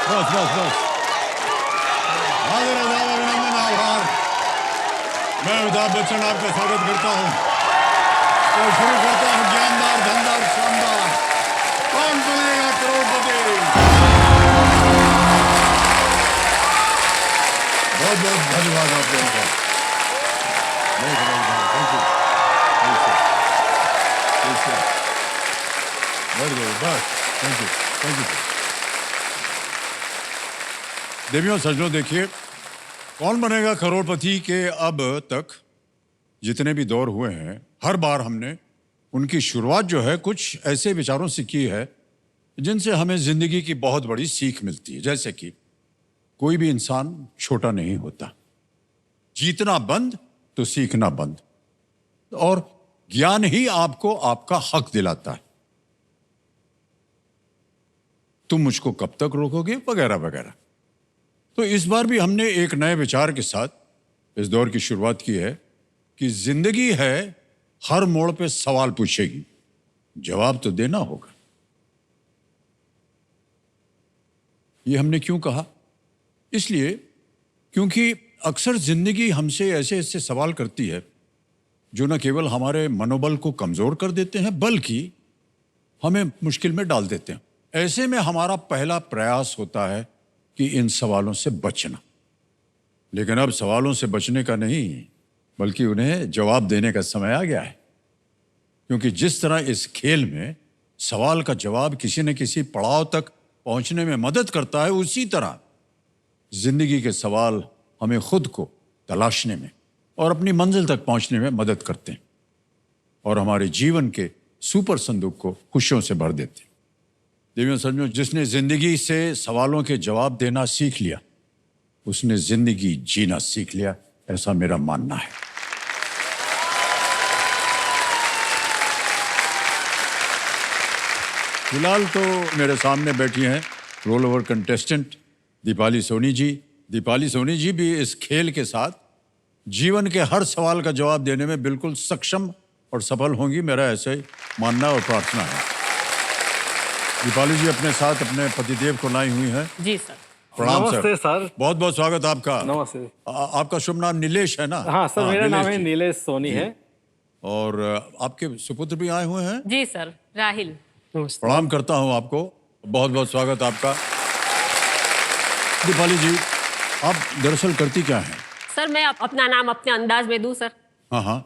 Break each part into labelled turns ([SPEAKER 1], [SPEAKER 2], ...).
[SPEAKER 1] बस बस बस। हाजिर आदाब, अभिनंदन, आभार। मैं अमिताभ बच्चन आपका स्वागत करता हूँ और शुरू करता हूँ ज्ञानदार, धनदार, शानदार, कौन बनेगा करोड़पति। बहुत बहुत धन्यवाद आप लोगों का। Thank you. बस थैंक यू, थैंक यू। देवियों सज्जनों, देखिए, कौन बनेगा करोड़पति के अब तक जितने भी दौर हुए हैं, हर बार हमने उनकी शुरुआत जो है कुछ ऐसे विचारों से की है जिनसे हमें जिंदगी की बहुत बड़ी सीख मिलती है। जैसे कि कोई भी इंसान छोटा नहीं होता, जीतना बंद तो सीखना बंद, और ज्ञान ही आपको आपका हक दिलाता है। तुम मुझको कब तक रोकोगे, वगैरह वगैरह। तो इस बार भी हमने एक नए विचार के साथ इस दौर की शुरुआत की है कि जिंदगी है हर मोड़ पे सवाल पूछेगी, जवाब तो देना होगा। ये हमने क्यों कहा? इसलिए क्योंकि अक्सर जिंदगी हमसे ऐसे ऐसे सवाल करती है जो न केवल हमारे मनोबल को कमजोर कर देते हैं बल्कि हमें मुश्किल में डाल देते हैं। ऐसे में हमारा पहला प्रयास होता है कि इन सवालों से बचना। लेकिन अब सवालों से बचने का नहीं बल्कि उन्हें जवाब देने का समय आ गया है, क्योंकि जिस तरह इस खेल में सवाल का जवाब किसी न किसी पड़ाव तक पहुंचने में मदद करता है, उसी तरह जिंदगी के सवाल हमें खुद को तलाशने में और अपनी मंजिल तक पहुंचने में मदद करते हैं और हमारे जीवन के सुपर संदूक को खुशियों से भर देते हैं। देवियों सज्जनों, जिसने जिंदगी से सवालों के जवाब देना सीख लिया उसने जिंदगी जीना सीख लिया, ऐसा मेरा मानना है। फिलहाल तो मेरे सामने बैठी हैं roll over contestant Deepali Soni ji. Deepali Soni ji भी इस खेल के साथ जीवन के हर सवाल का जवाब देने में बिल्कुल सक्षम और सफल होंगी, मेरा ऐसे ही मानना और प्रार्थना है। दीपाली जी अपने साथ अपने पतिदेव को लाई हुई हैं।
[SPEAKER 2] जी सर।
[SPEAKER 1] प्रणाम
[SPEAKER 3] नमस्ते सर।
[SPEAKER 1] बहुत बहुत स्वागत आपका।
[SPEAKER 3] नमस्ते।
[SPEAKER 1] आपका शुभ नाम नीलेश है ना?
[SPEAKER 3] हाँ सर, मेरा नाम है
[SPEAKER 1] जी।
[SPEAKER 3] नीलेश सोनी है।
[SPEAKER 1] और आपके सुपुत्र भी आए हुए हैं।
[SPEAKER 2] जी सर, राहिल।
[SPEAKER 1] प्रणाम करता हूं आपको, बहुत बहुत स्वागत आपका। दीपाली जी, आप दरअसल करती क्या हैं?
[SPEAKER 2] सर मैं अपना नाम अपने अंदाज में दूं सर।
[SPEAKER 1] हाँ हाँ।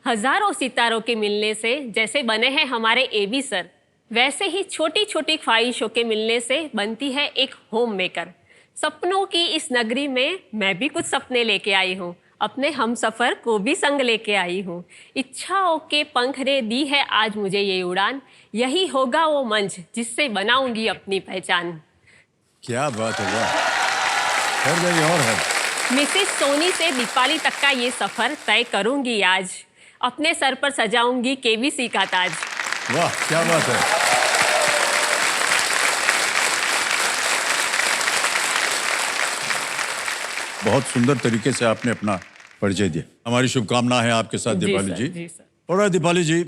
[SPEAKER 2] हजारों सितारों के मिलने से जैसे बने हैं हमारे एबी सर, वैसे ही छोटी छोटी ख्वाहिशों के मिलने से बनती है एक होम मेकर। सपनों की इस नगरी में मैं भी कुछ सपने लेके आई हूँ, अपने हम सफर को भी संग लेके आई हूँ। इच्छाओं के पंख ने दी है आज मुझे ये उड़ान, यही होगा वो मंच जिससे बनाऊंगी अपनी पहचान।
[SPEAKER 1] क्या बात है, वाह। खैर गई और है।
[SPEAKER 2] मिसेस सोनी से दीपाली तक का ये सफर तय करूंगी आज, अपने सर पर सजाऊंगी केबीसी का ताज।
[SPEAKER 1] वाह क्या बात है। बहुत सुंदर तरीके से आपने अपना परिचय दिया। हमारी शुभकामना है आपके साथ दीपाली जी।
[SPEAKER 2] जी सर।
[SPEAKER 1] और दीपाली जी,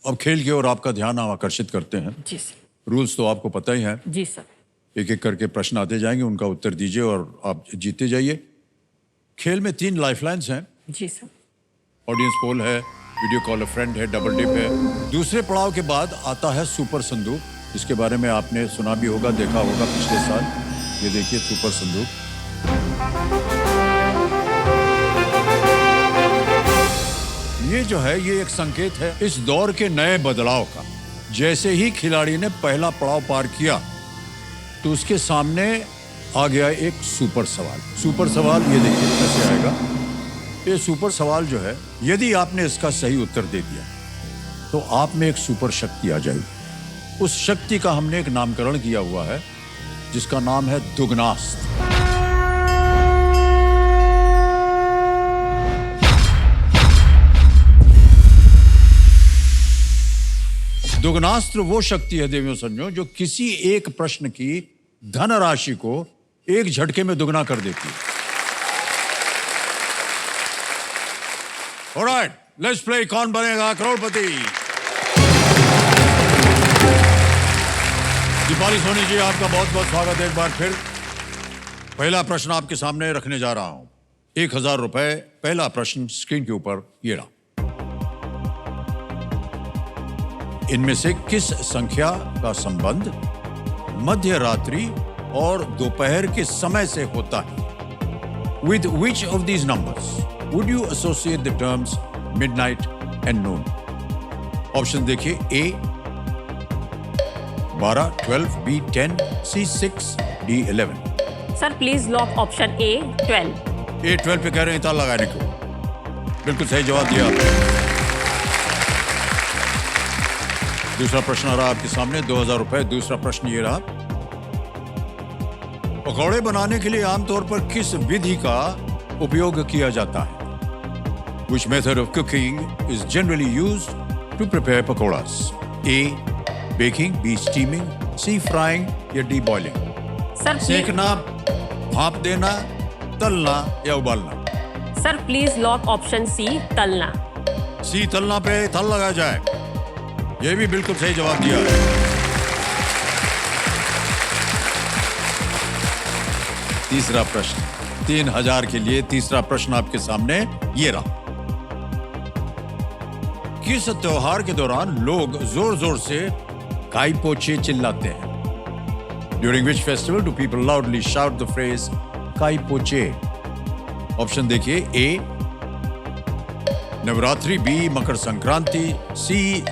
[SPEAKER 1] अब खेल की ओर आपका ध्यान हम आकर्षित करते हैं।
[SPEAKER 2] जी सर।
[SPEAKER 1] रूल्स तो आपको पता ही है।
[SPEAKER 2] जी सर।
[SPEAKER 1] एक एक करके प्रश्न आते जाएंगे, उनका उत्तर दीजिए और आप जीते जाइए। खेल में 3 लाइफलाइंस हैं।
[SPEAKER 2] जी सर।
[SPEAKER 1] ऑडियंस पोल है, वीडियो कॉल अ फ्रेंड है, डबल डिप है। दूसरे पड़ाव के बाद आता है सुपर संदूक, जिसके बारे में आपने सुना भी होगा, देखा होगा पिछले साल। ये देखिए सुपर संदूक। ये जो है ये एक संकेत है इस दौर के नए बदलाव का। जैसे ही खिलाड़ी ने पहला पड़ाव पार किया तो उसके सामने आ गया एक सुपर सवाल। सुपर सवाल ये देखिए कैसे आएगा। ये सुपर सवाल जो है, यदि आपने इसका सही उत्तर दे दिया तो आप में एक सुपर शक्ति आ जाएगी। उस शक्ति का हमने एक नामकरण किया हुआ है जिसका नाम है दुगनास्त्र। दुगनास्त्र वो शक्ति है देवियों सज्जनों जो किसी एक प्रश्न की धनराशि को एक झटके में दुगना कर देती है। ऑलराइट, लेट्स प्ले कौन बनेगा करोड़पति। दीपाली सोनी जी, आपका बहुत बहुत स्वागत है एक बार फिर। पहला प्रश्न आपके सामने रखने जा रहा हूं। 1000 रुपए। पहला प्रश्न स्क्रीन के ऊपर ये रहा। इनमें से किस संख्या का संबंध मध्य रात्रि और दोपहर के समय से होता है? With which of these numbers would you associate the terms midnight and noon? Option देखिए। A 12, 12, B 10, C 6, D 11।
[SPEAKER 2] Sir please lock option A 12।
[SPEAKER 1] A 12 पे कह रहे हैं ताला लगाने को। बिल्कुल सही जवाब दिया आपने। दूसरा प्रश्न आ रहा आपके सामने, 2000 रुपए। दूसरा प्रश्न ये रहा। पकौड़े बनाने के लिए आमतौर पर किस विधि का उपयोग किया जाता है? Which method of cooking is generally used to prepare pakoras? A. Baking, B. Steaming, C. Frying या D. Boiling?
[SPEAKER 2] सर
[SPEAKER 1] सेकना, भाप देना, तलना या उबालना?
[SPEAKER 2] Sir please lock option C तलना।
[SPEAKER 1] सी तलना पे तल लगाया जाए। यह भी बिल्कुल सही जवाब दिया है। तीसरा प्रश्न 3000 के लिए। तीसरा प्रश्न आपके सामने ये रहा। किस त्योहार के दौरान लोग जोर जोर से काई पोचे चिल्लाते हैं? During which festival do people loudly shout the phrase काई पोचे? ऑप्शन देखिए। A Navratri, B Makar Sankranti, C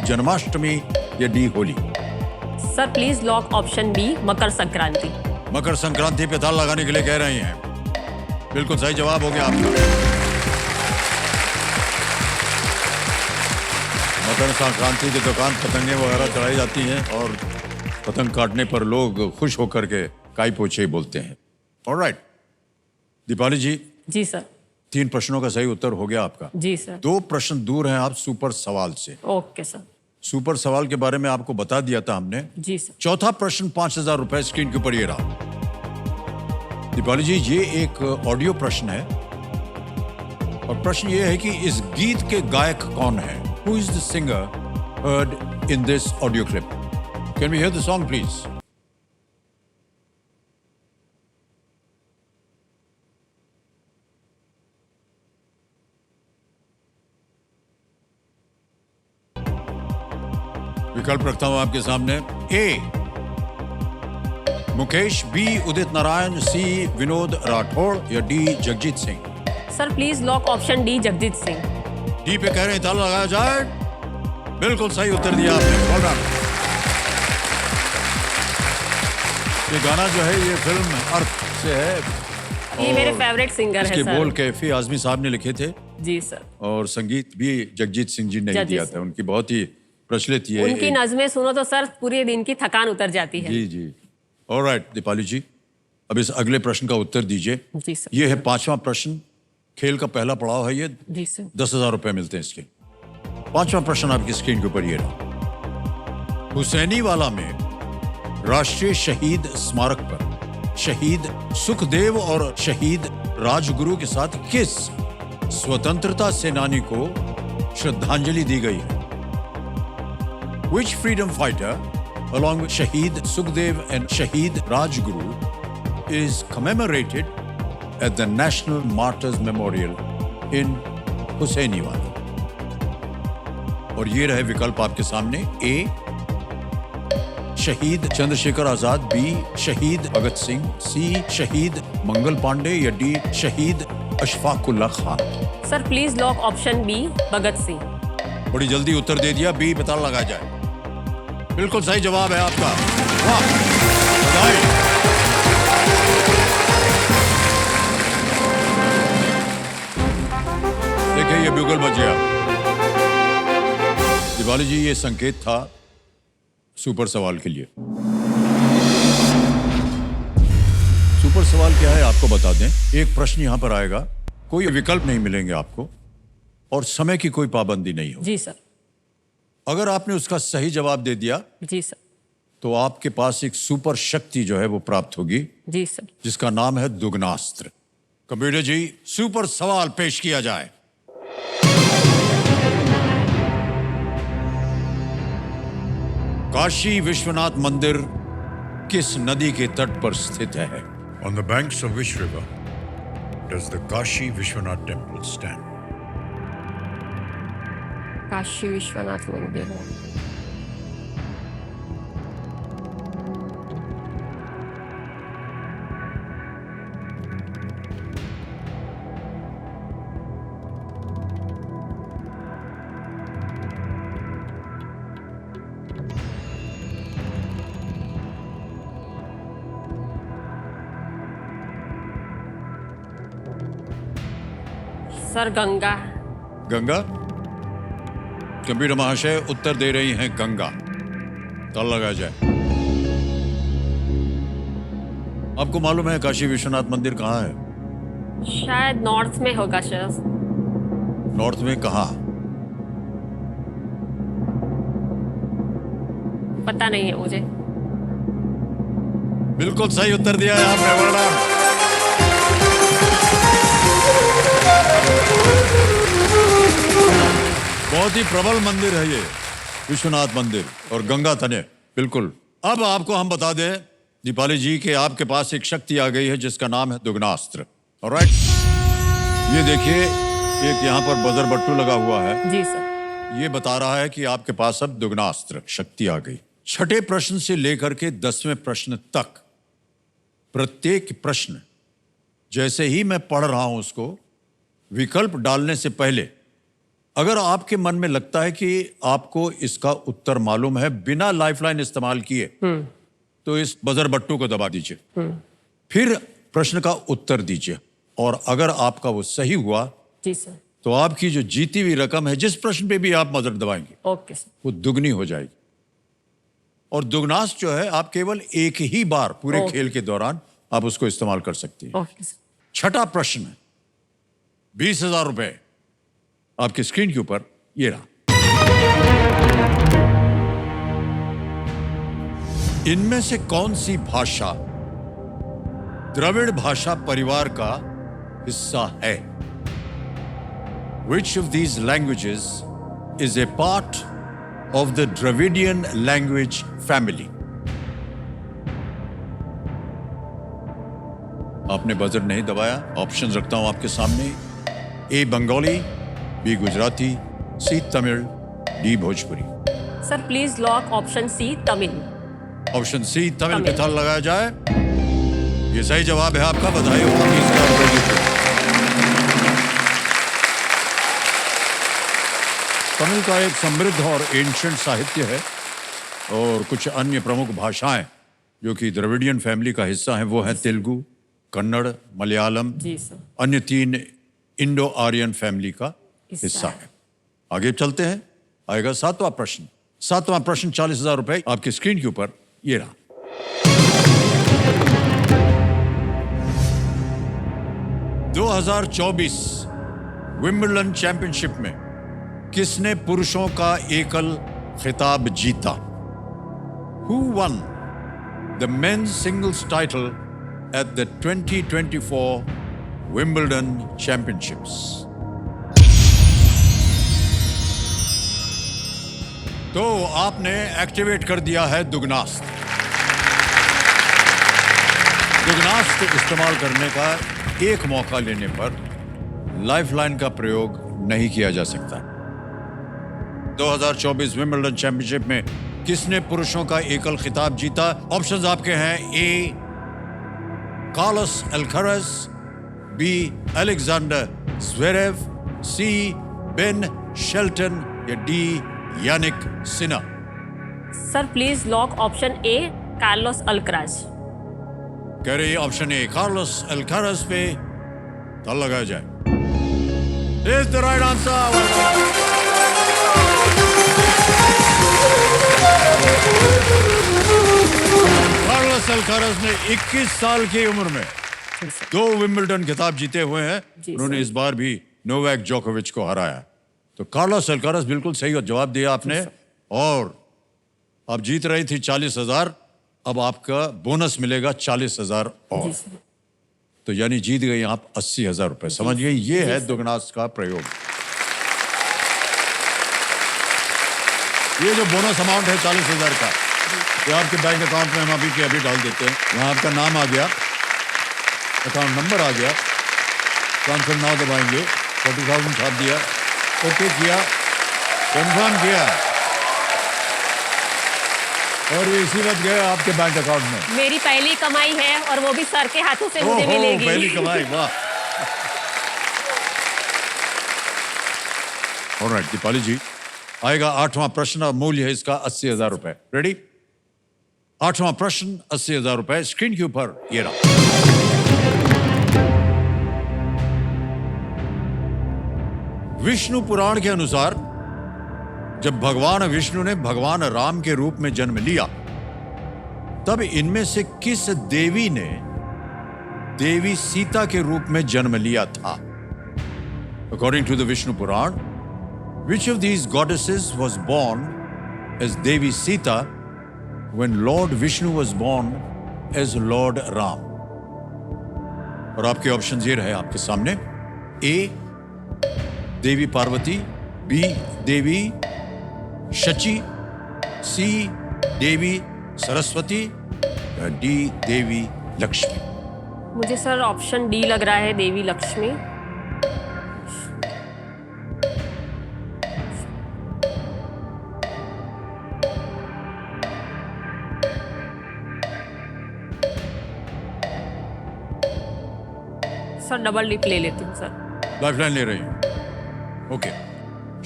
[SPEAKER 1] Janmashtami या D Holi?
[SPEAKER 2] Sir please lock option b Makar Sankranti.
[SPEAKER 1] Makar Sankranti पे ताल लगाने के लिए कह रहे हैं। बिल्कुल सही जवाब हो गया आपका। मकर संक्रांति की दुकान पतंगे वगैरह चढ़ाई जाती हैं और पतंग काटने पर लोग खुश होकर के काई पोछे बोलते हैं। ऑलराइट दीपाली जी।
[SPEAKER 2] जी सर।
[SPEAKER 1] 3 प्रश्नों का सही उत्तर हो गया आपका।
[SPEAKER 2] जी सर।
[SPEAKER 1] 2 प्रश्न दूर हैं आप सुपर सवाल से।
[SPEAKER 2] Okay sir.
[SPEAKER 1] सुपर सवाल के बारे में आपको बता दिया था हमने।
[SPEAKER 2] जी सर।
[SPEAKER 1] चौथा प्रश्न 5000 रुपए स्क्रीन के ऊपर ये रहा। दीपाली जी, ये एक ऑडियो प्रश्न है और प्रश्न ये है कि इस गीत के गायक कौन है? Who is the singer heard in this audio clip? Can we hear the song, please? विकल्प रखता हूं आपके सामने। A Mukesh, B Udit Narayan, C Vinod Rathore या D Jagjit Singh?
[SPEAKER 2] Sir please lock option D Jagjit Singh.
[SPEAKER 1] D पे कह रहे हैं ताला लगाया जाए। बिल्कुल सही उत्तर दिया आपने। Well done। ये गाना जो है ये फिल्म अर्थ से है।
[SPEAKER 2] ये मेरे फेवरेट सिंगर है
[SPEAKER 1] इसके
[SPEAKER 2] सर।
[SPEAKER 1] बोल कैफी आजमी साहब ने लिखे थे।
[SPEAKER 2] जी सर।
[SPEAKER 1] और संगीत भी जगजीत सिंह जी ने ही दिया था। उनकी बहुत ही प्रचलित ये
[SPEAKER 2] उनकी नज़में सुनो तो सर पूरे दिन की थकान उतर जाती है।
[SPEAKER 1] जी जी। ऑलराइट दीपाली जी, अब इस अगले प्रश्न का उत्तर दीजिए।
[SPEAKER 2] जी सर।
[SPEAKER 1] ये है 5वां प्रश्न। खेल का पहला पड़ाव है ये।
[SPEAKER 2] जी सर।
[SPEAKER 1] 10,000 रुपए मिलते हैं इसके। 5वां प्रश्न आपकी स्क्रीन के ऊपर ये रहा। हुसैनीवाला में राष्ट्रीय शहीद स्मारक पर शहीद सुखदेव और शहीद राजगुरु के साथ किस स्वतंत्रता सेनानी को श्रद्धांजलि दी गई है? Which freedom fighter along with Shaheed Sukhdev and Shaheed Rajguru is commemorated at the National Martyrs Memorial in Hussainiwala? और ये रहे विकल्प आपके सामने। A शहीद चंद्रशेखर आजाद, B शहीद भगत सिंह, C शहीद मंगल पांडे या D शहीद Ashfaqulla Khan?
[SPEAKER 2] Sir please lock option b Bhagat Singh.
[SPEAKER 1] बड़ी जल्दी उत्तर दे दिया। B पता लगाया जाए। बिल्कुल सही जवाब है आपका। वाह, बधाई। देखिए ये ब्यूगल बज गया। दिवाली जी, ये संकेत था सुपर सवाल के लिए। सुपर सवाल क्या है आपको बता दें। एक प्रश्न यहां पर आएगा, कोई विकल्प नहीं मिलेंगे आपको और समय की कोई पाबंदी नहीं हो।
[SPEAKER 2] जी सर।
[SPEAKER 1] अगर आपने उसका सही जवाब दे दिया
[SPEAKER 2] जी सर।
[SPEAKER 1] तो आपके पास एक सुपर शक्ति जो है वो प्राप्त होगी,
[SPEAKER 2] जी सर।
[SPEAKER 1] जिसका नाम है दुगनास्त्र। कंप्यूटर जी, सुपर सवाल पेश किया जाए। काशी विश्वनाथ मंदिर किस नदी के तट पर स्थित है?
[SPEAKER 3] On the banks of which river does the Kashi Vishwanath temple stand?
[SPEAKER 2] Kashi Vishwanath मंदिर है। सर गंगा।
[SPEAKER 1] गंगा? कंप्यूटर महाशय उत्तर दे रही हैं गंगा। ताल लगाया जाए। आपको मालूम है काशी विश्वनाथ मंदिर कहाँ है?
[SPEAKER 2] शायद नॉर्थ में होगा सर।
[SPEAKER 1] नॉर्थ में कहाँ?
[SPEAKER 2] पता नहीं है मुझे।
[SPEAKER 1] बिल्कुल सही उत्तर दिया है आपने, वरना बहुत ही प्रबल मंदिर है ये विश्वनाथ मंदिर और गंगा तने। बिल्कुल। अब आपको हम बता दें दीपाली जी कि आपके पास एक शक्ति आ गई है जिसका नाम है दुगनास्त्र। ऑलराइट, ये देखिए एक यहाँ पर बजर बट्टू लगा हुआ है।
[SPEAKER 2] जी सर।
[SPEAKER 1] ये बता रहा है कि आपके पास अब दुगनास्त्र शक्ति आ गई। छठे प्रश्न से लेकर के 10वें प्रश्न तक प्रत्येक प्रश्न जैसे ही मैं पढ़ रहा हूं उसको विकल्प डालने से पहले अगर आपके मन में लगता है कि आपको इसका उत्तर मालूम है बिना लाइफलाइन इस्तेमाल किए, तो इस बजर बट्टू को दबा दीजिए, फिर प्रश्न का उत्तर दीजिए और अगर आपका वो सही हुआ
[SPEAKER 2] जी सर।
[SPEAKER 1] तो आपकी जो जीती हुई रकम है जिस प्रश्न पे भी आप बजर दबाएंगे
[SPEAKER 2] ओके सर।
[SPEAKER 1] वो दुगनी हो जाएगी। और दुगनास जो है आप केवल एक ही बार पूरे खेल के दौरान आप उसको इस्तेमाल कर सकती हैं।
[SPEAKER 2] Okay sir.
[SPEAKER 1] छठा प्रश्न 20,000 रुपए आपकी स्क्रीन के ऊपर ये रहा। इनमें से कौन सी भाषा द्रविड़ भाषा परिवार का हिस्सा है? Which of these languages is a part of the Dravidian language family? आपने बजर नहीं दबाया। ऑप्शन रखता हूं आपके सामने। A Bengali, b Gujarati, c Tamil, d Bhojpuri.
[SPEAKER 2] Sir please lock option c Tamil.
[SPEAKER 1] Option c Tamil पे ताल लगाया जाए। ये सही जवाब है आपका। बधाई हो। 20,000 रुपए जीते। तमिल का एक समृद्ध और एंशिएंट साहित्य है और कुछ अन्य प्रमुख भाषाएं जो कि द्रविडियन फैमिली का हिस्सा हैं वो है तेलुगु, कन्नड़, मलयालम।
[SPEAKER 2] जी सर।
[SPEAKER 1] अन्य 3 इंडो आर्यन फैमिली का हिस्सा है। आगे चलते हैं। आएगा 7वां प्रश्न। 7वां प्रश्न 40,000 रुपए आपकी स्क्रीन के ऊपर ये रहा। 2024 विंबलडन चैंपियनशिप में किसने पुरुषों का एकल खिताब जीता? Who won the men's singles title at the 2024 Wimbledon Championships? तो आपने एक्टिवेट कर दिया है दुगनास्त्र। दुगनास्त्र इस्तेमाल करने का एक मौका लेने पर लाइफलाइन का प्रयोग नहीं किया जा सकता। 2024 विंबलडन चैंपियनशिप में किसने पुरुषों का एकल खिताब जीता? ऑप्शंस आपके हैं। A Carlos Alcaraz, b Alexander Zverev, c Ben Shelton या d Jannik Sinner.
[SPEAKER 2] Sir please lock option a Carlos Alcaraz.
[SPEAKER 1] कह रही ऑप्शन ए कार्लोस अल्काराज पे ताल लगाया जाए। Is the right answer. Carlos Alcaraz ने 21 साल की उम्र में 2 विंबलडन खिताब जीते हुए हैं। उन्होंने इस बार भी नोवाक जोकोविच को हराया। तो कार्लोस अल्काराज बिल्कुल सही जवाब दिया आपने और आप जीत रही थी 40,000। अब आपका बोनस मिलेगा 40,000 और तो यानी जीत गई आप 80,000 रुपए। समझ गई? ये है दुगनास का प्रयोग। ये जो बोनस अमाउंट है 40,000 का ये आपके बैंक अकाउंट में हम अभी के अभी डाल देते हैं। यहाँ आपका नाम आ गया, अकाउंट नंबर आ गया, ट्रांसफर नाउ दबाएंगे, 40,000 छाप दिया, ओके किया, कंफर्म किया और ये इसी वक्त गया आपके बैंक अकाउंट में।
[SPEAKER 2] मेरी पहली कमाई है और वो भी सर के हाथों से मुझे मिलेगी।
[SPEAKER 1] पहली कमाई, वाह। ऑलराइट दीपाली जी, आएगा 8वां प्रश्न और मूल्य है इसका 80,000 रुपए। रेडी? 8वां प्रश्न 80,000 रुपए स्क्रीन के ऊपर ये रहा। विष्णु पुराण के अनुसार जब भगवान विष्णु ने भगवान राम के रूप में जन्म लिया, तब इनमें से किस देवी ने देवी सीता के रूप में जन्म लिया था? According to the Vishnu Purana, which of these goddesses was born as Devi Sita when Lord Vishnu was born as Lord Ram? और आपके ऑप्शंस ये रहे आपके सामने। ए देवी पार्वती, बी देवी शची, सी देवी सरस्वती, या डी देवी लक्ष्मी।
[SPEAKER 2] मुझे सर ऑप्शन डी लग रहा है, देवी लक्ष्मी। सर डबल डिप ले लेती हूँ सर।
[SPEAKER 1] लाइफलाइन ले रही हैं? ओके,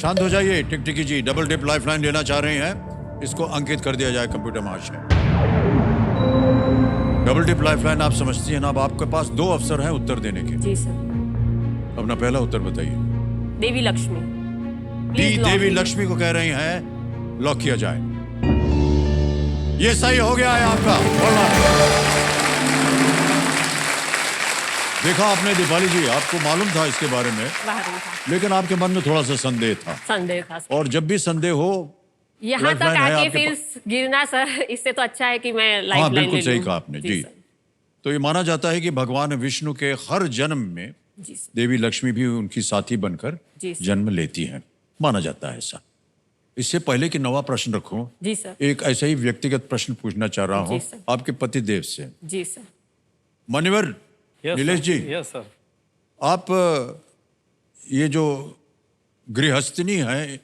[SPEAKER 1] शांत हो जाइए। टिकटिकी जी डबल डिप लाइफलाइन लेना चाह रही हैं, इसको अंकित कर दिया जाए कंप्यूटर महाशय। डबल डिप लाइफलाइन आप समझती हैं ना? अब आपके पास 2 अवसर हैं उत्तर देने के।
[SPEAKER 2] जी सर।
[SPEAKER 1] अपना पहला उत्तर बताइए।
[SPEAKER 2] Devi Lakshmi.
[SPEAKER 1] D
[SPEAKER 2] Please lock
[SPEAKER 1] Devi
[SPEAKER 2] me।
[SPEAKER 1] Lakshmi को कह रही हैं, लॉक किया जाए। ये सही हो गया है आपका। देखा आपने दीपाली जी, आपको मालूम था इसके बारे में,
[SPEAKER 2] बाहर नहीं था।
[SPEAKER 1] लेकिन आपके मन में थोड़ा सा संदेह था।
[SPEAKER 2] संदेह था सर।
[SPEAKER 1] और जब भी संदेह हो,
[SPEAKER 2] यहाँ तक
[SPEAKER 1] लाइफलाइन है
[SPEAKER 2] आके
[SPEAKER 1] आपके
[SPEAKER 2] फिर गिरना सर, इससे तो अच्छा है कि मैं
[SPEAKER 1] हाँ
[SPEAKER 2] लाइफलाइन
[SPEAKER 1] बिल्कुल
[SPEAKER 2] ले
[SPEAKER 1] सही
[SPEAKER 2] लूँ।
[SPEAKER 1] कहा आपने जी।
[SPEAKER 2] सर।
[SPEAKER 1] तो ये माना जाता है कि भगवान विष्णु के हर जन्म में
[SPEAKER 2] जी सर।
[SPEAKER 1] देवी लक्ष्मी भी उनकी साथी बनकर
[SPEAKER 2] जी सर।
[SPEAKER 1] जन्म लेती हैं, माना जाता है ऐसा। इससे पहले कि 9वां प्रश्न रखूं,
[SPEAKER 2] जी सर।
[SPEAKER 1] एक ऐसा ही व्यक्तिगत प्रश्न पूछना चाह रहा हूं
[SPEAKER 2] जी सर।
[SPEAKER 1] आपके पति देव से।
[SPEAKER 2] जी सर।
[SPEAKER 1] मनिवर नीलेश जी,
[SPEAKER 4] यस सर।
[SPEAKER 1] आप ये जो गृहस्थिनी हैं,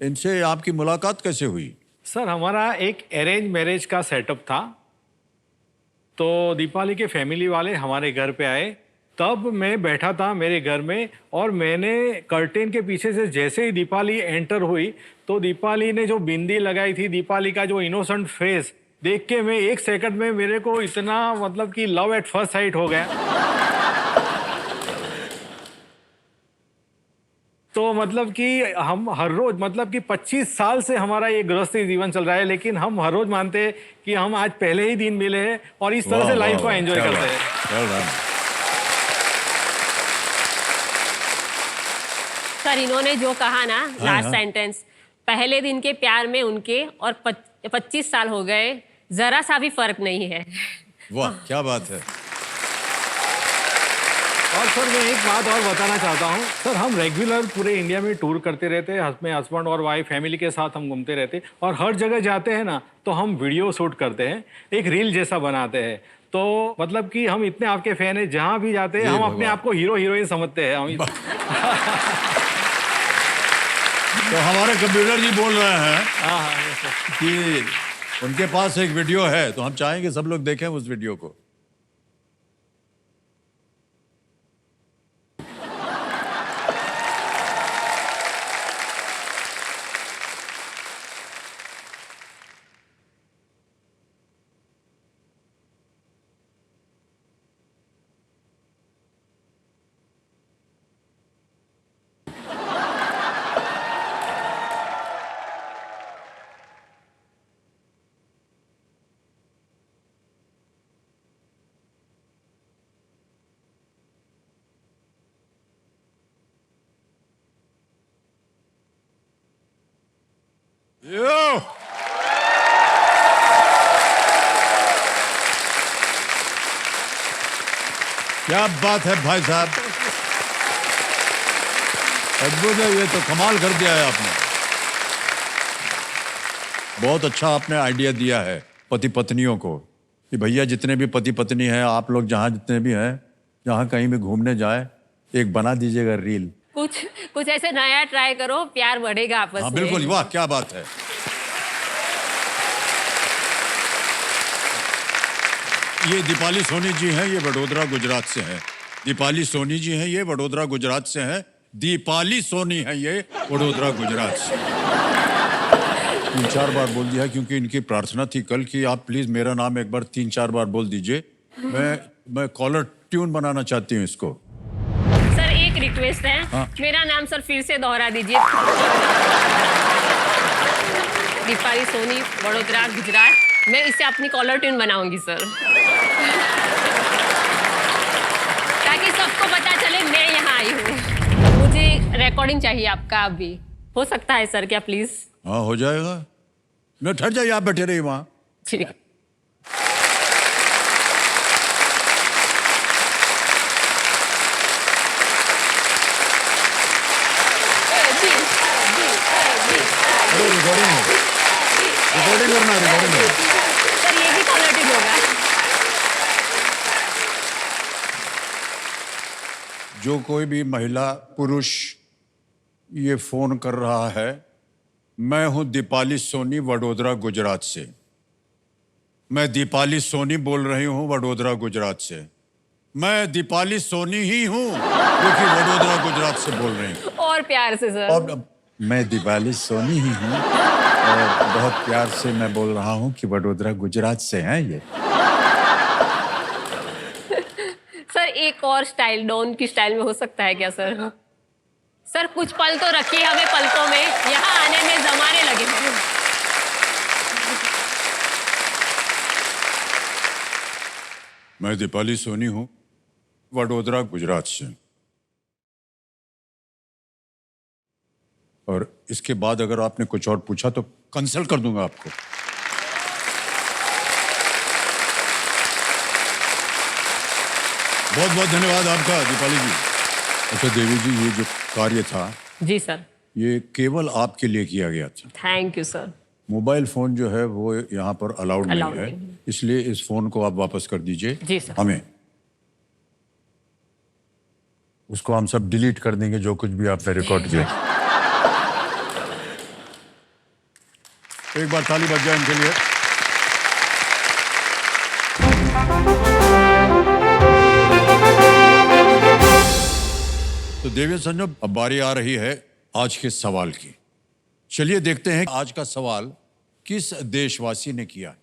[SPEAKER 1] इनसे आपकी मुलाकात कैसे हुई?
[SPEAKER 4] सर हमारा एक अरेंज मैरिज का सेटअप था। तो दीपाली के फैमिली वाले हमारे घर पे आए, तब मैं बैठा था मेरे घर में, और मैंने कर्टेन के पीछे से जैसे ही दीपाली एंटर हुई, तो दीपाली ने जो बिंदी लगाई थी, दीपाली का जो इनोसेंट फेस देख के मैं 1 सेकंड में मेरे को इतना मतलब कि लव एट फर्स्ट साइट हो गया। तो मतलब कि हम हर रोज, मतलब कि 25 साल से हमारा ये गृहस्थी जीवन चल रहा है, लेकिन हम हर रोज मानते हैं कि हम आज पहले ही दिन मिले हैं और इस तरह से लाइफ को एंजॉय करते हैं।
[SPEAKER 2] सर इन्होंने जो कहा ना लास्ट
[SPEAKER 1] हाँ।
[SPEAKER 2] सेंटेंस, पहले दिन के प्यार में उनके और 25 साल हो गए, जरा सा भी फर्क नहीं है।
[SPEAKER 1] वाह क्या बात है।
[SPEAKER 4] और सर मैं एक बात और बताना चाहता हूँ सर, हम रेगुलर पूरे इंडिया में टूर करते रहते हैं, अपने हस्बैंड और वाइफ फैमिली के साथ हम घूमते रहते हैं, और हर जगह जाते हैं ना तो हम वीडियो शूट करते हैं, एक रील जैसा बनाते हैं। तो मतलब कि हम इतने आपके फैन हैं, जहाँ भी जाते हैं हम अपने आप को हीरो हीरोइन समझते हैं हम।
[SPEAKER 1] तो हमारे कंप्यूटर जी बोल रहे हैं
[SPEAKER 4] हाँ हाँ yes, sir।
[SPEAKER 1] कि उनके पास एक वीडियो है, तो हम चाहेंगे सब लोग देखें उस वीडियो को। यो! क्या बात है भाई साहब, अद्भुत है, ये तो कमाल कर दिया है आपने। बहुत अच्छा आपने आइडिया दिया है पति पत्नियों को कि भैया जितने भी पति पत्नी हैं आप लोग जहाँ जितने भी हैं जहाँ कहीं भी घूमने जाए एक बना दीजिएगा रील।
[SPEAKER 2] कुछ कुछ ऐसे नया ट्राई करो, प्यार बढ़ेगा आपस
[SPEAKER 1] हाँ
[SPEAKER 2] में।
[SPEAKER 1] बिल्कुल, वाह क्या बात है। ये दीपाली सोनी जी हैं, ये वडोदरा गुजरात से हैं। दीपाली सोनी जी हैं, ये वडोदरा गुजरात से हैं। दीपाली सोनी है ये वडोदरा गुजरात से। 3-4 बार बोल दिया क्योंकि इनकी प्रार्थना थी कल कि आप प्लीज मेरा नाम एक बार 3-4 बार बोल दीजिए। मैं कॉलर ट्यून बनाना चाहती हूँ इसको।
[SPEAKER 2] सर एक रिक्वेस्ट है,
[SPEAKER 1] हाँ।
[SPEAKER 2] मेरा नाम सर फिर से दोहरा दीजिए। दीपाली सोनी वडोदरा गुजरात। मैं इससे अपनी कॉलर ट्यून बनाऊंगी सर, ताकि सबको पता चले मैं यहाँ आई हूँ। मुझे रिकॉर्डिंग चाहिए आपका अभी, हो सकता है सर क्या प्लीज?
[SPEAKER 1] हाँ हो जाएगा। न ठहर जाइए, आप बैठे रहिए वहाँ।
[SPEAKER 2] ठीक है।
[SPEAKER 1] रिकॉर्डिंग करना है, रिकॉर्डिंग करना।
[SPEAKER 2] सर ये भी कॉलर ट्यून होगा।
[SPEAKER 1] जो कोई भी महिला पुरुष ये फोन कर रहा है, मैं हूं दीपाली सोनी वडोदरा गुजरात से। मैं दीपाली सोनी बोल रही हूं वडोदरा गुजरात से। मैं दीपाली सोनी ही हूं जो कि वडोदरा गुजरात से बोल रही हूं।
[SPEAKER 2] और प्यार से सर।
[SPEAKER 1] और मैं दीपाली सोनी ही हूं और बहुत प्यार से मैं बोल रहा हूं कि वडोदरा गुजरात से हैं ये।
[SPEAKER 2] सर एक और स्टाइल डॉन की स्टाइल में हो सकता है क्या सर? सर कुछ पल तो रखिए हमें पलकों में, यहाँ आने में जमाने लगे।
[SPEAKER 1] मैं दीपाली सोनी हूं वडोदरा गुजरात से। और इसके बाद अगर आपने कुछ और पूछा तो कंसल्ट कर दूंगा आपको। बहुत बहुत धन्यवाद आपका दीपाली जी। अच्छा देवी जी, ये जो कार्य था
[SPEAKER 2] जी सर।
[SPEAKER 1] ये केवल आपके लिए किया गया था।
[SPEAKER 2] Thank you sir.
[SPEAKER 1] Mobile phone जो है वो यहाँ पर अलाउड नहीं
[SPEAKER 2] Allowed
[SPEAKER 1] है,
[SPEAKER 2] नहीं।
[SPEAKER 1] इसलिए इस फोन को आप वापस कर दीजिए।
[SPEAKER 2] जी सर।
[SPEAKER 1] हमें उसको हम सब डिलीट कर देंगे जो कुछ भी आपने रिकॉर्ड किया। एक बार ताली बज जाए इनके लिए। तो देवी संजय, अब बारी आ रही है आज के सवाल की। चलिए देखते हैं आज का सवाल किस देशवासी ने किया।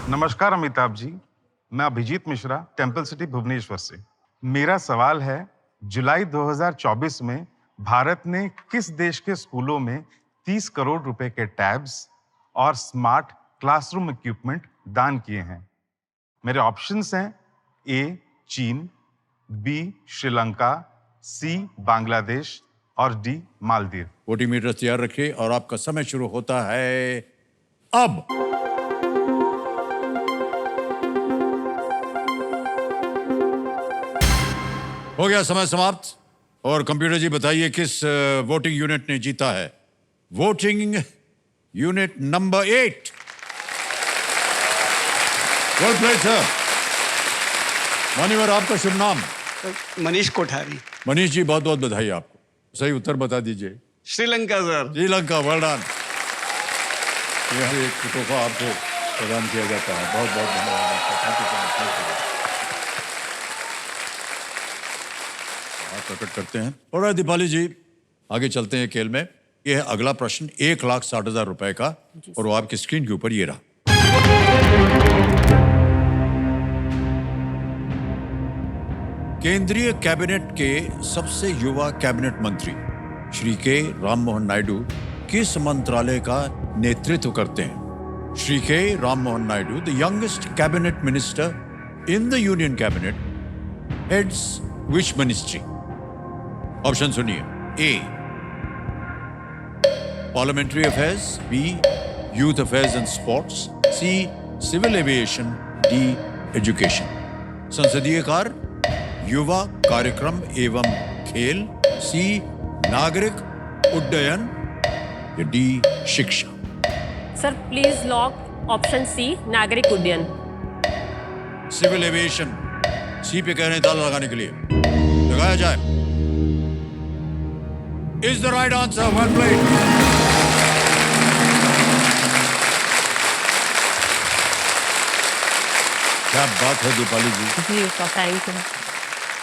[SPEAKER 5] नमस्कार अमिताभ जी, मैं अभिजीत मिश्रा, टेम्पल सिटी भुवनेश्वर से। मेरा सवाल है, जुलाई 2024 में भारत ने किस देश के स्कूलों में 30 करोड़ रुपए के टैब्स और स्मार्ट क्लासरूम इक्विपमेंट दान किए हैं? मेरे ऑप्शंस हैं ए चीन, बी श्रीलंका, सी बांग्लादेश और डी मालदीव।
[SPEAKER 1] वोटिंग मीटर तैयार रखिए और आपका समय शुरू होता है अब। हो गया समय समाप्त। और कंप्यूटर जी बताइए किस वोटिंग यूनिट ने जीता है? Voting unit number 8। Well played sir. मान्यवर, आपका शुभ नाम?
[SPEAKER 6] मनीष कोठारी।
[SPEAKER 1] मनीष जी, बहुत बहुत बधाई आपको। सही उत्तर बता दीजिए।
[SPEAKER 6] Sri Lanka sir.
[SPEAKER 1] Sri Lanka, well done. यह एक तोहफा आपको प्रदान किया जाता है। बहुत बहुत धन्यवाद आपका। Thank you so much. प्रकट करते हैं। और दीपाली जी, आगे चलते हैं खेल में। यह है अगला प्रश्न 1,60,000 रुपए का, और वो आपकी स्क्रीन के ऊपर ये रहा। केंद्रीय कैबिनेट के सबसे युवा कैबिनेट मंत्री श्री के राम मोहन नायडू किस मंत्रालय का नेतृत्व करते हैं? Shri K Ram Mohan Naidu, the youngest cabinet minister in the union cabinet, heads which ministry? Option सुनिए। A parliamentary affairs, b youth affairs and sports, c civil aviation, d education. संसदीय कार्य, युवा कार्यक्रम एवं खेल, सी नागरिक उड्डयन, या डी शिक्षा।
[SPEAKER 2] Sir please lock option C, नागरिक उड्डयन।
[SPEAKER 1] सिविल एविएशन, सी पे कह रहे हैं ताला लगाने के लिए, लगाया जाए। Is the right answer, well played. क्या बात है दीपाली जी,
[SPEAKER 2] जी सर, थैंक यू।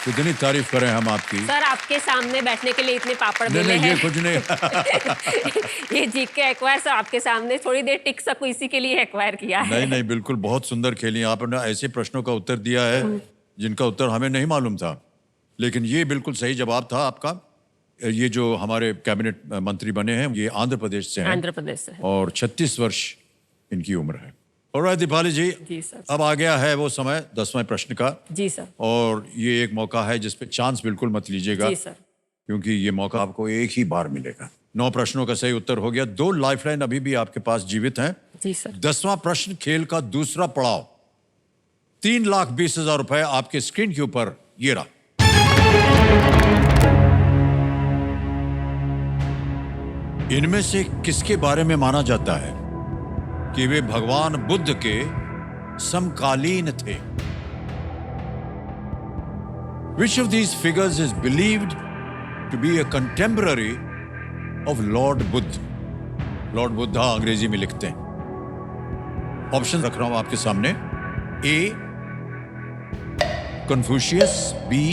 [SPEAKER 1] कितनी तारीफ करें हम आपकी।
[SPEAKER 2] सर आपके सामने बैठने के लिए इतने पापड़
[SPEAKER 1] नहीं
[SPEAKER 2] बेले
[SPEAKER 1] नहीं, ये
[SPEAKER 2] हैं।
[SPEAKER 1] कुछ नहीं।
[SPEAKER 2] ये जीत के एक्वायर सर आपके सामने थोड़ी देर टिक सकूं, इसी के लिए एक्वायर किया है।
[SPEAKER 1] नहीं नहीं, बिल्कुल बहुत सुंदर खेली आपने। ऐसे प्रश्नों का उत्तर दिया है जिनका उत्तर हमें नहीं मालूम था, लेकिन ये बिल्कुल सही जवाब था आपका। ये जो हमारे कैबिनेट मंत्री बने हैं ये आंध्र प्रदेश से हैं
[SPEAKER 2] आंध्र प्रदेश से है।
[SPEAKER 1] और 36 वर्ष इनकी उम्र है। और दीपाली जी,
[SPEAKER 2] जी सर।
[SPEAKER 1] अब आ गया है वो समय 10वें प्रश्न का,
[SPEAKER 2] जी सर।
[SPEAKER 1] और ये एक मौका है जिस पे चांस बिल्कुल मत लीजिएगा,
[SPEAKER 2] जी सर।
[SPEAKER 1] क्योंकि ये मौका आपको एक ही बार मिलेगा। 9 प्रश्नों का सही उत्तर हो गया, 2 लाइफलाइन अभी भी आपके पास जीवित हैं।
[SPEAKER 2] जी सर।
[SPEAKER 1] 10वां प्रश्न, खेल का दूसरा पड़ाव, 3,20,000 रुपए आपके स्क्रीन के ऊपर ये रहा। इनमें से किसके बारे में माना जाता है कि वे भगवान बुद्ध के समकालीन थे? Which of these figures is believed to be a contemporary of Lord Buddha? Lord Buddha अंग्रेजी में लिखते हैं। ऑप्शन रख रहा हूं आपके सामने। ए Confucius, B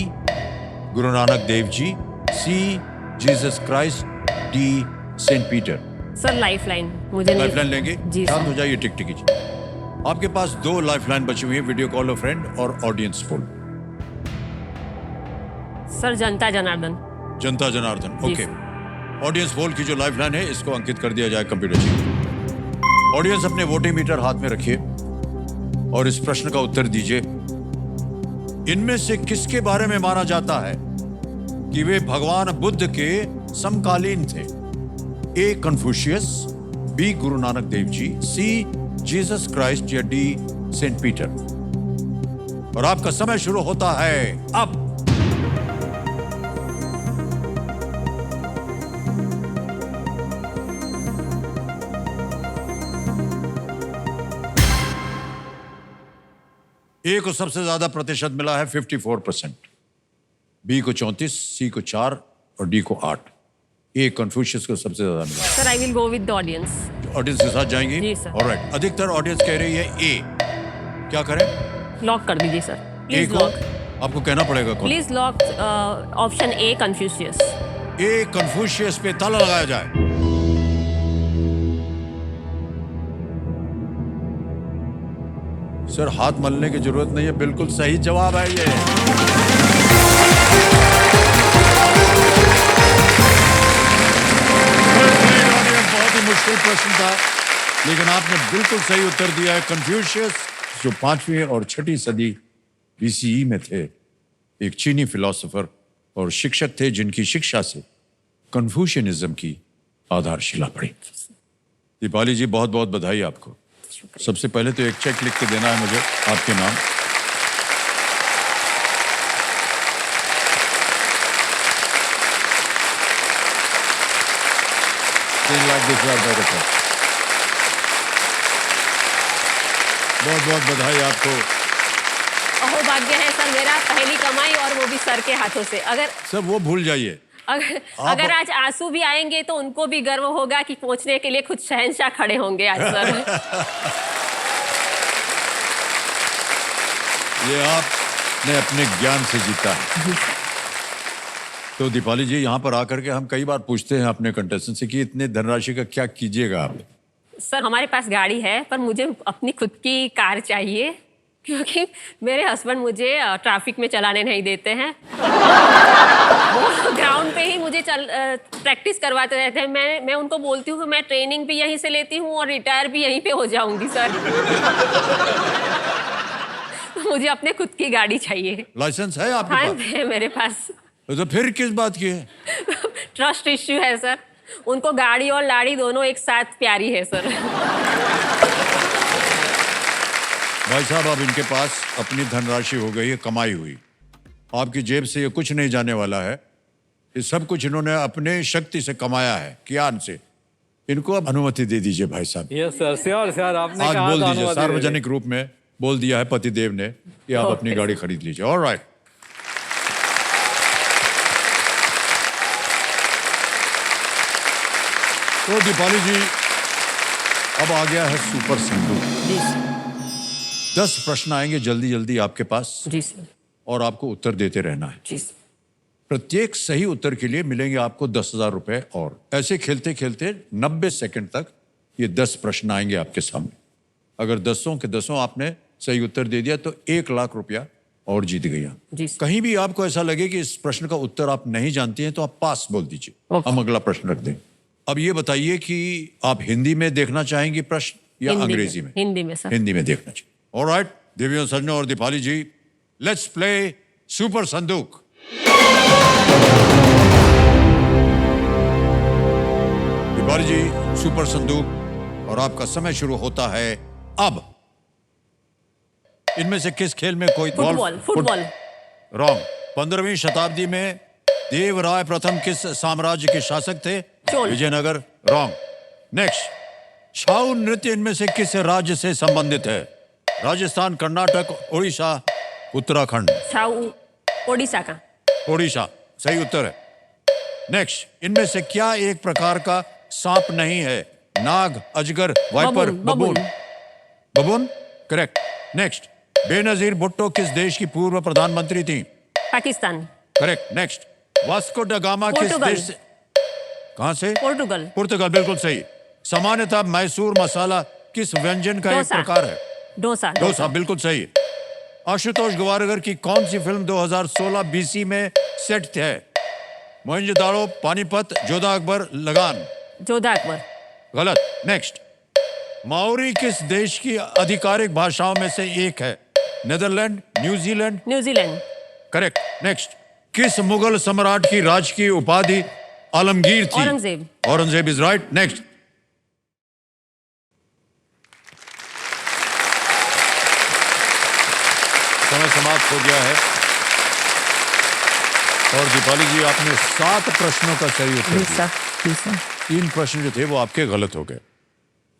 [SPEAKER 1] Guru Nanak Dev ji, C Jesus Christ, D saint Peter.
[SPEAKER 2] Sir lifeline मुझे नहीं।
[SPEAKER 1] लाइफलाइन लेंगे?
[SPEAKER 2] जी
[SPEAKER 1] शांत
[SPEAKER 2] सर।
[SPEAKER 1] हो जाइए, टिक टिक जी। आपके पास 2 लाइफलाइन बची हुई है, वीडियो कॉल फ्रेंड और ऑडियंस पोल।
[SPEAKER 2] सर जनता जनार्दन।
[SPEAKER 1] जनता जनार्दन,
[SPEAKER 2] जी
[SPEAKER 1] ओके।
[SPEAKER 2] सर।
[SPEAKER 1] ऑडियंस पोल की जो लाइफलाइन है इसको अंकित कर दिया जाए कंप्यूटर जी। ऑडियंस अपने वोटिंग मीटर हाथ में रखिए और इस प्रश्न का उत्तर दीजिए। इनमें से किसके बारे में माना जाता है कि वे भगवान बुद्ध के समकालीन थे? ए Confucius, B Guru Nanak Dev ji, C Jesus Christ, या डी सेंट पीटर। और आपका समय शुरू होता है अब। ए को सबसे ज्यादा प्रतिशत मिला है 54%, बी को 34, सी को 4 और डी को 8। ए कन्फ्यूशियस को सबसे ज्यादा मिला।
[SPEAKER 2] Sir I will go with the audience.
[SPEAKER 1] Audience के साथ जाएंगी?
[SPEAKER 2] जी सर।
[SPEAKER 1] ऑलराइट, अधिकतर ऑडियंस कह रही है ए। क्या करें?
[SPEAKER 2] लॉक कर दीजिए सर,
[SPEAKER 1] ए
[SPEAKER 2] प्लीज
[SPEAKER 1] को
[SPEAKER 2] लॉक।
[SPEAKER 1] आपको कहना पड़ेगा कौन?
[SPEAKER 2] Please lock option A Confucius.
[SPEAKER 1] A Confucius पे ताला लगाया जाए। सर हाथ मलने की जरूरत नहीं है, बिल्कुल सही जवाब है ये। बहुत ही मुश्किल प्रश्न था, लेकिन आपने बिल्कुल सही उत्तर दिया है। कन्फ्यूशियस जो 5वीं और 6ठी सदी बीसीई में थे, एक चीनी फिलोसोफर और शिक्षक थे जिनकी शिक्षा से कन्फ्यूशियनिज्म की आधारशिला पड़ी। दीपाली जी बहुत बहुत बधाई आपको। सबसे पहले तो एक चेक लिख के देना है मुझे आपके नाम। ₹3,20,000 का। बहुत बहुत बधाई आपको।
[SPEAKER 2] अहो भाग्य है सर मेरा, पहली कमाई और वो भी सर के हाथों से। अगर
[SPEAKER 1] सब वो भूल जाइए।
[SPEAKER 2] अगर आज आंसू भी आएंगे तो उनको भी गर्व होगा कि पहुंचने के लिए खुद शहंशाह खड़े होंगे आज सर।
[SPEAKER 1] ये आपने अपने ज्ञान से जीता है। तो दीपाली जी यहाँ पर आकर के हम कई बार पूछते हैं अपने कंटेस्टेंट से कि इतने धनराशि का क्या कीजिएगा आप?
[SPEAKER 2] सर हमारे पास गाड़ी है पर मुझे अपनी खुद की कार चाहिए, क्योंकि मेरे हस्बैंड मुझे ट्रैफिक में चलाने नहीं देते हैं। वो ग्राउंड पे ही मुझे प्रैक्टिस करवाते रहते हैं। मैं उनको बोलती हूँ मैं ट्रेनिंग भी यहीं से लेती हूँ और रिटायर भी यहीं पे हो जाऊंगी सर। मुझे अपने खुद की गाड़ी चाहिए।
[SPEAKER 1] लाइसेंस है आपके
[SPEAKER 2] हाँ
[SPEAKER 1] पास?
[SPEAKER 2] है मेरे पास।
[SPEAKER 1] तो फिर किस बात की है?
[SPEAKER 2] ट्रस्ट इश्यू है सर। उनको गाड़ी और लाड़ी दोनों एक साथ प्यारी है सर।
[SPEAKER 1] भाई साहब, अब इनके पास अपनी धनराशि हो गई है कमाई हुई। आपकी जेब से ये कुछ नहीं जाने वाला है। ये सब कुछ इन्होंने अपने शक्ति से कमाया है, ज्ञान से। इनको अब अनुमति दे दीजिए भाई साहब।
[SPEAKER 4] यस सर, श्योर सर, आपने
[SPEAKER 1] आज
[SPEAKER 4] कहा
[SPEAKER 1] बोल
[SPEAKER 4] तो
[SPEAKER 1] दीजिए,
[SPEAKER 4] अनुमति दे
[SPEAKER 1] सार्वजनिक रूप में बोल दिया है पतिदेव ने कि आप अपनी गाड़ी खरीद लीजिए। ऑलराइट। तो दीपाली जी, अब आ गया है सुपर संदूक।
[SPEAKER 2] जी सर।
[SPEAKER 1] 10 प्रश्न आएंगे जल्दी जल्दी आपके पास
[SPEAKER 2] जी सर।
[SPEAKER 1] और आपको उत्तर देते रहना है।
[SPEAKER 2] जी सर।
[SPEAKER 1] प्रत्येक सही उत्तर के लिए मिलेंगे आपको 10,000 रुपए। और ऐसे खेलते खेलते 90 सेकंड तक ये 10 प्रश्न आएंगे आपके सामने। अगर 10 के 10 आपने सही उत्तर दे दिया तो 1 लाख रुपया और जीत गया।
[SPEAKER 2] जी सर।
[SPEAKER 1] कहीं भी आपको ऐसा लगे कि इस प्रश्न का उत्तर आप नहीं जानती हैं तो आप पास बोल दीजिए।
[SPEAKER 2] ओके।
[SPEAKER 1] हम अगला प्रश्न रख दें। अब ये बताइए कि आप हिंदी में देखना चाहेंगे प्रश्न या
[SPEAKER 2] हिंदी
[SPEAKER 1] अंग्रेजी में?
[SPEAKER 2] हिंदी में सर।
[SPEAKER 1] हिंदी में देखना चाहिए। ऑलराइट, देवियों सज्जनों और दीपाली जी, लेट्स प्ले सुपर संदूक। दीपाली जी, सुपर संदूक और आपका समय शुरू होता है अब। इनमें से किस खेल में कोई
[SPEAKER 2] फुटबॉल।
[SPEAKER 1] रॉन्ग। 15वीं शताब्दी में देवराय प्रथम किस साम्राज्य के शासक थे?
[SPEAKER 2] चोल।
[SPEAKER 1] विजयनगर। रॉन्ग। नेक्स्ट, छाऊ नृत्य इनमें से किस राज्य से संबंधित है? राजस्थान, कर्नाटक, उड़ीसा, उत्तराखंड।
[SPEAKER 2] छाऊ ओडिशा का।
[SPEAKER 1] उड़ीसा सही उत्तर है। नेक्स्ट, इनमें से क्या एक प्रकार का सांप नहीं है? नाग, अजगर, viper, baboon. Baboon correct. Next, Benazir Bhutto किस देश की पूर्व प्रधानमंत्री थी?
[SPEAKER 2] Pakistan.
[SPEAKER 1] Correct. Next, Vasco da Gama किस
[SPEAKER 2] पोर्टुगल।
[SPEAKER 1] देश से? कहां से?
[SPEAKER 2] पोर्टुगल।
[SPEAKER 1] पुर्तगाल, बिल्कुल सही। सामान्यतः मैसूर मसाला किस व्यंजन का एक
[SPEAKER 2] डोसा।
[SPEAKER 1] प्रकार है?
[SPEAKER 2] डोसा।
[SPEAKER 1] डोसा, बिल्कुल सही। आशुतोष गवारकर की कौन सी फिल्म 2016 बीसी में सेट है? मोहनजोदाड़ो, पानीपत, जोधा अकबर, लगान।
[SPEAKER 2] जोधा अकबर।
[SPEAKER 1] गलत। नेक्स्ट, माओरी किस देश की आधिकारिक भाषाओं में से एक है? Netherland, New Zealand.
[SPEAKER 2] New Zealand.
[SPEAKER 1] Correct. Next, किस मुगल सम्राट की राजकीय उपाधि आलमगीर थी?
[SPEAKER 2] Aurangzeb.
[SPEAKER 1] Aurangzeb is right. Next, समय समाप्त हो गया है और दीपाली जी, आपने 7 प्रश्नों का सही उत्तर
[SPEAKER 2] जी
[SPEAKER 1] दिया।
[SPEAKER 2] सर। जी सर।
[SPEAKER 1] 3 प्रश्न जो थे वो आपके गलत हो गए।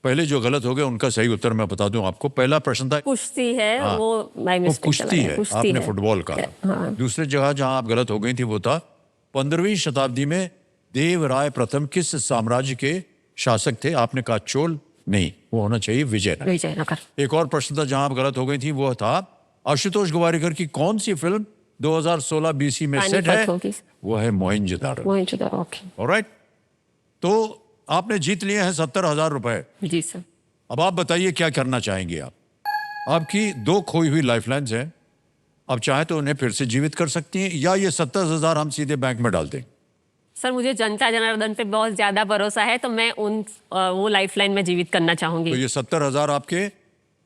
[SPEAKER 1] पहले जो गलत हो गए उनका सही उत्तर मैं बता दूं आपको। पहला प्रश्न था
[SPEAKER 2] कुश्ती है।
[SPEAKER 1] हाँ,
[SPEAKER 2] वो माय
[SPEAKER 1] वो
[SPEAKER 2] मिस्टेक।
[SPEAKER 1] कुश्ती है, आपने फुटबॉल कहा।
[SPEAKER 2] हाँ।
[SPEAKER 1] दूसरी जगह जहां आप गलत हो गई थी वो था 15वीं शताब्दी में देवराय प्रथम किस साम्राज्य के शासक थे? आपने कहा चोल। नहीं, वो होना चाहिए विजयनगर।
[SPEAKER 2] विजयनगर।
[SPEAKER 1] एक और प्रश्न था जहां आप गलत हो गई थी, वो था आशुतोष गवारिकर की कौन सी फिल्म 2016 बीसी में सेट है?
[SPEAKER 2] पानीपत होगी।
[SPEAKER 1] वो है मोहनजोदाड़ो।
[SPEAKER 2] मोहनजोदाड़ो। ओके।
[SPEAKER 1] ऑलराइट, तो आपने जीत लिए हैं 70,000 रुपए।
[SPEAKER 2] जी सर।
[SPEAKER 1] अब आप बताइए क्या करना चाहेंगे आप? आपकी 2 खोई हुई लाइफलाइन्स हैं। आप चाहे तो उन्हें फिर से जीवित कर सकती हैं या ये 70,000 हम सीधे बैंक में डाल दें।
[SPEAKER 2] सर, मुझे जनता जनार्दन पे बहुत ज्यादा भरोसा है, तो मैं वो लाइफलाइन में जीवित करना चाहूंगी।
[SPEAKER 1] तो ये 70,000 आपके,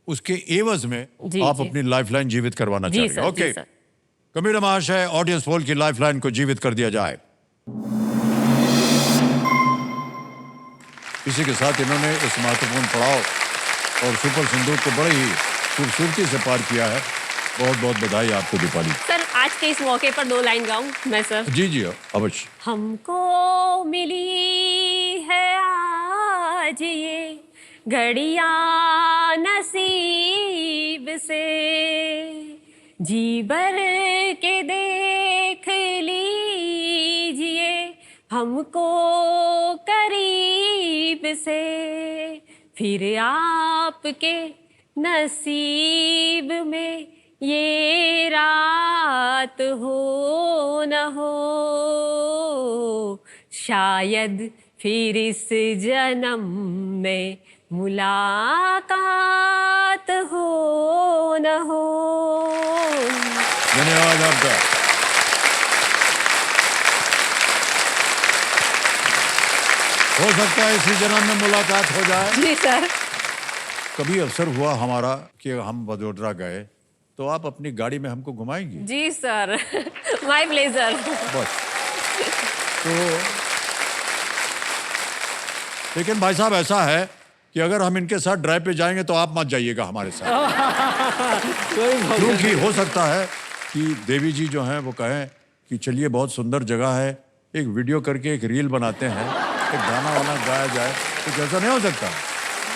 [SPEAKER 1] उसके एवज में
[SPEAKER 2] जी,
[SPEAKER 1] आप
[SPEAKER 2] जी।
[SPEAKER 1] अपनी लाइफलाइन जीवित करवाना
[SPEAKER 2] जी
[SPEAKER 1] चाहेंगे।
[SPEAKER 2] सर।
[SPEAKER 1] ओके,
[SPEAKER 2] जी सर।
[SPEAKER 1] कबीर महाशय, ऑडियंस पोल की लाइफलाइन को जीवित कर दिया जाए। इसी के साथ इन्होंने इस महत्वपूर्ण पड़ाव और सुपर संदूक को बड़ी ही खूबसूरती से पार किया है। बहुत बहुत बधाई आपको दीपाली।
[SPEAKER 2] सर, आज के इस मौके पर 2 लाइन गाऊं मैं सर?
[SPEAKER 1] जी जी अवश्य।
[SPEAKER 2] हमको मिली है आज ये घड़ियां नसीब से, जी भर के देख लीजिए हमको करीब से, फिर आपके नसीब में ये रात हो न हो, शायद फिर इस जन्म में मुलाकात हो न हो।
[SPEAKER 1] धन्यवाद आपका। हो सकता है इसी जन्म में मुलाकात हो जाए।
[SPEAKER 2] जी सर।
[SPEAKER 1] कभी अवसर हुआ हमारा कि हम वडोदरा गए तो आप अपनी गाड़ी में हमको घुमाएंगी?
[SPEAKER 2] जी सर। My pleasure.
[SPEAKER 1] बस। तो लेकिन भाई साहब ऐसा है कि अगर हम इनके साथ ड्राइव पे जाएंगे तो आप मत जाइएगा हमारे साथ।
[SPEAKER 4] कोई बात
[SPEAKER 1] क्योंकि हो सकता है कि देवी जी जो हैं वो कहें कि चलिए बहुत सुंदर जगह है, एक वीडियो करके एक रील बनाते हैं, एक गाना वाना गाया जाए, कुछ ऐसा नहीं हो सकता?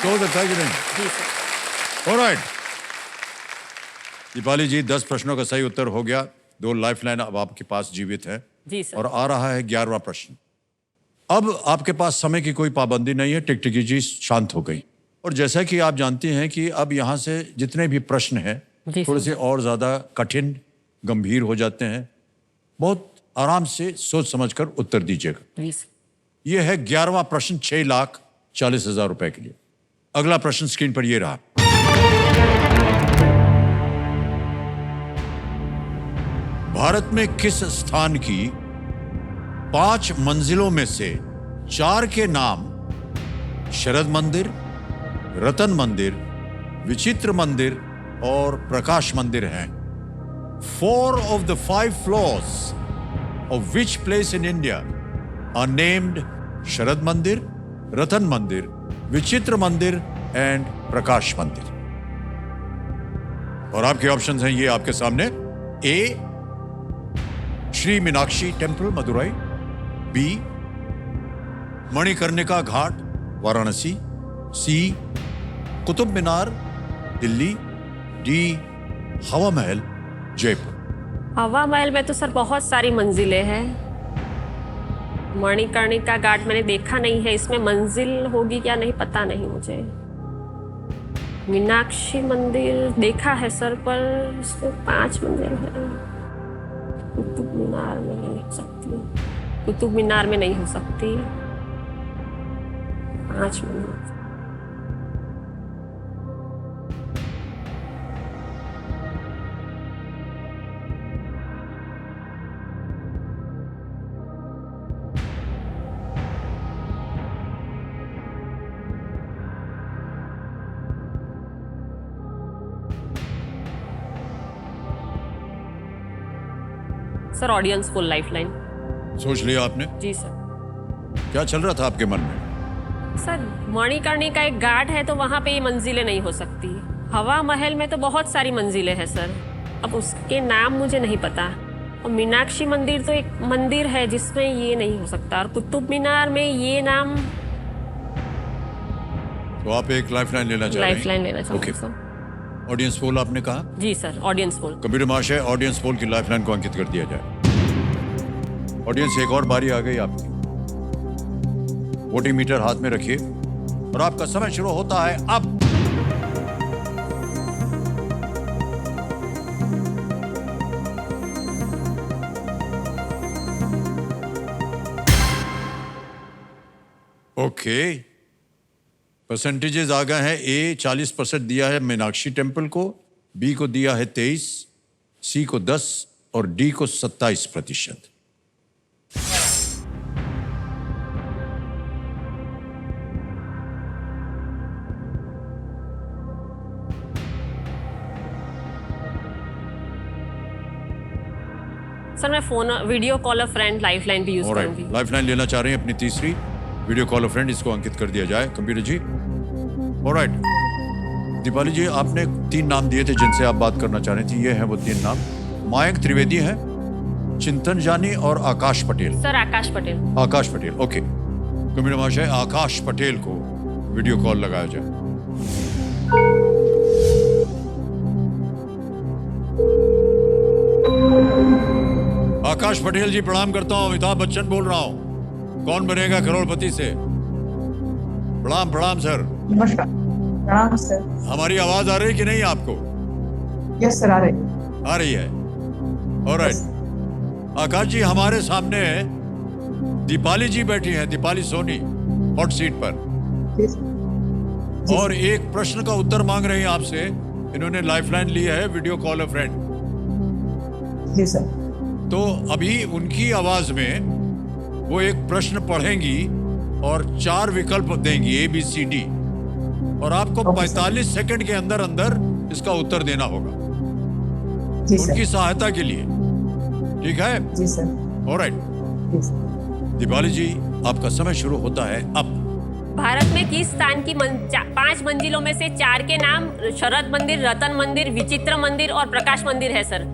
[SPEAKER 1] तो हो सकता है कि नहीं?
[SPEAKER 2] जी सर।
[SPEAKER 1] ऑलराइट दीपाली जी, 10 प्रश्नों का सही उत्तर हो गया, 2 लाइफलाइन अब आपके पास जीवित है।
[SPEAKER 2] जी सर।
[SPEAKER 1] और आ रहा है 11वां प्रश्न। अब आपके पास समय की कोई पाबंदी नहीं है, टिकटिकी जी शांत हो गई। और जैसा कि आप जानती हैं कि अब यहाँ से जितने भी प्रश्न हैं
[SPEAKER 2] जी
[SPEAKER 1] थोड़े
[SPEAKER 2] सर।
[SPEAKER 1] से और ज्यादा कठिन गंभीर हो जाते हैं। बहुत आराम से सोच समझकर उत्तर दीजिएगा।
[SPEAKER 2] जी सर।
[SPEAKER 1] यह है 11वां प्रश्न 6,40,000 रुपए के लिए। अगला प्रश्न स्क्रीन पर ये रहा। भारत में किस स्थान की 5 मंजिलों में से 4 के नाम शरद मंदिर, रतन मंदिर, विचित्र मंदिर और प्रकाश मंदिर हैं? 4 of the 5 floors of which place in India are named शरद मंदिर, रतन मंदिर, विचित्र मंदिर एंड प्रकाश मंदिर? और आपके ऑप्शंस हैं ये आपके सामने। ए श्री मीनाक्षी टेम्पल मदुरई, बी मणिकर्णिका घाट वाराणसी, सी कुतुब मीनार दिल्ली, डी हवा महल जयपुर।
[SPEAKER 2] हवा महल में तो सर बहुत सारी मंजिलें हैं। मणिकर्णिका घाट मैंने देखा नहीं है, इसमें मंजिल होगी क्या नहीं पता नहीं मुझे। मीनाक्षी मंदिर देखा है सर, पर इसमें 5 मंजिल है। कुतुब मीनार में नहीं हो सकती, कुतुब मीनार में नहीं हो सकती। 5 मंजिल। Sir audience full lifeline.
[SPEAKER 1] सोच लिया आपने?
[SPEAKER 2] जी सर।
[SPEAKER 1] क्या चल रहा था आपके मन में?
[SPEAKER 2] सर मणिकर्णिका एक घाट है तो वहाँ पे ये मंजिलें नहीं हो सकती। हवा महल में तो बहुत सारी मंजिलें हैं सर, अब उसके नाम मुझे नहीं पता। और मीनाक्षी मंदिर तो एक मंदिर है जिसमें ये नहीं हो सकता। और कुतुब मीनार में ये नाम।
[SPEAKER 1] तो आप एक लाइफलाइन लेना चाह रहे हैं?
[SPEAKER 2] लाइफलाइन लेना चाहूँगी
[SPEAKER 1] ओके।
[SPEAKER 2] सर।
[SPEAKER 1] ऑडियंस पोल आपने कहा?
[SPEAKER 2] जी सर, ऑडियंस पोल।
[SPEAKER 1] कंप्यूटर महाशय, ऑडियंस पोल की लाइफलाइन को अंकित कर दिया जाए। ऑडियंस, एक और बारी आ गई आपकी। वोटिंग मीटर हाथ में रखिए और आपका समय शुरू होता है अब। ओके, परसेंटेजेस आ गए हैं। ए 40% दिया है मीनाक्षी टेम्पल को, बी को दिया है 23, सी को 10 और डी को 27%।
[SPEAKER 2] सर मैं phone video call friend lifeline भी यूज करूंगी।
[SPEAKER 1] लाइफलाइन लेना चाह रहे हैं अपनी तीसरी, वीडियो कॉल अ फ्रेंड, इसको अंकित कर दिया जाए कंप्यूटर जी। ऑलराइट दीपाली जी, आपने 3 नाम दिए थे जिनसे आप बात करना चाह रही थी। ये हैं वो 3 नाम। मयंक त्रिवेदी हैं, चिंतन जानी और आकाश पटेल।
[SPEAKER 2] सर आकाश पटेल।
[SPEAKER 1] आकाश पटेल, ओके। कंप्यूटर महाशय, आकाश पटेल को वीडियो कॉल लगाया जाए। आकाश पटेल जी, प्रणाम करता हूं, अमिताभ बच्चन बोल रहा हूं। कौन बनेगा करोड़पति से? प्रणाम प्रणाम सर।
[SPEAKER 7] नमस्कार। प्रणाम सर।
[SPEAKER 1] हमारी आवाज आ रही कि नहीं आपको?
[SPEAKER 7] यस सर, आ रही
[SPEAKER 1] है। ऑलराइट आकाश जी, हमारे सामने दीपाली जी बैठी हैं, दीपाली सोनी, हॉट सीट पर। और एक प्रश्न का उत्तर मांग रही हैं आपसे। इन्होंने लाइफलाइन ली है, वीडियो कॉल अ फ्रेंड।
[SPEAKER 7] जी सर।
[SPEAKER 1] तो अभी उनकी आवाज में वो एक प्रश्न पढ़ेंगी और 4 विकल्प देंगी, ABCD, और आपको 45 सेकंड के अंदर अंदर इसका उत्तर देना होगा उनकी सहायता के लिए। ठीक है?
[SPEAKER 7] जी सर।
[SPEAKER 1] ऑलराइट दीपाली जी, आपका समय शुरू होता है अब।
[SPEAKER 2] भारत में किस स्थान की 5 मंजिलों में से 4 के नाम शरद मंदिर, रतन मंदिर, विचित्र मंदिर और प्रकाश मंदिर है सर?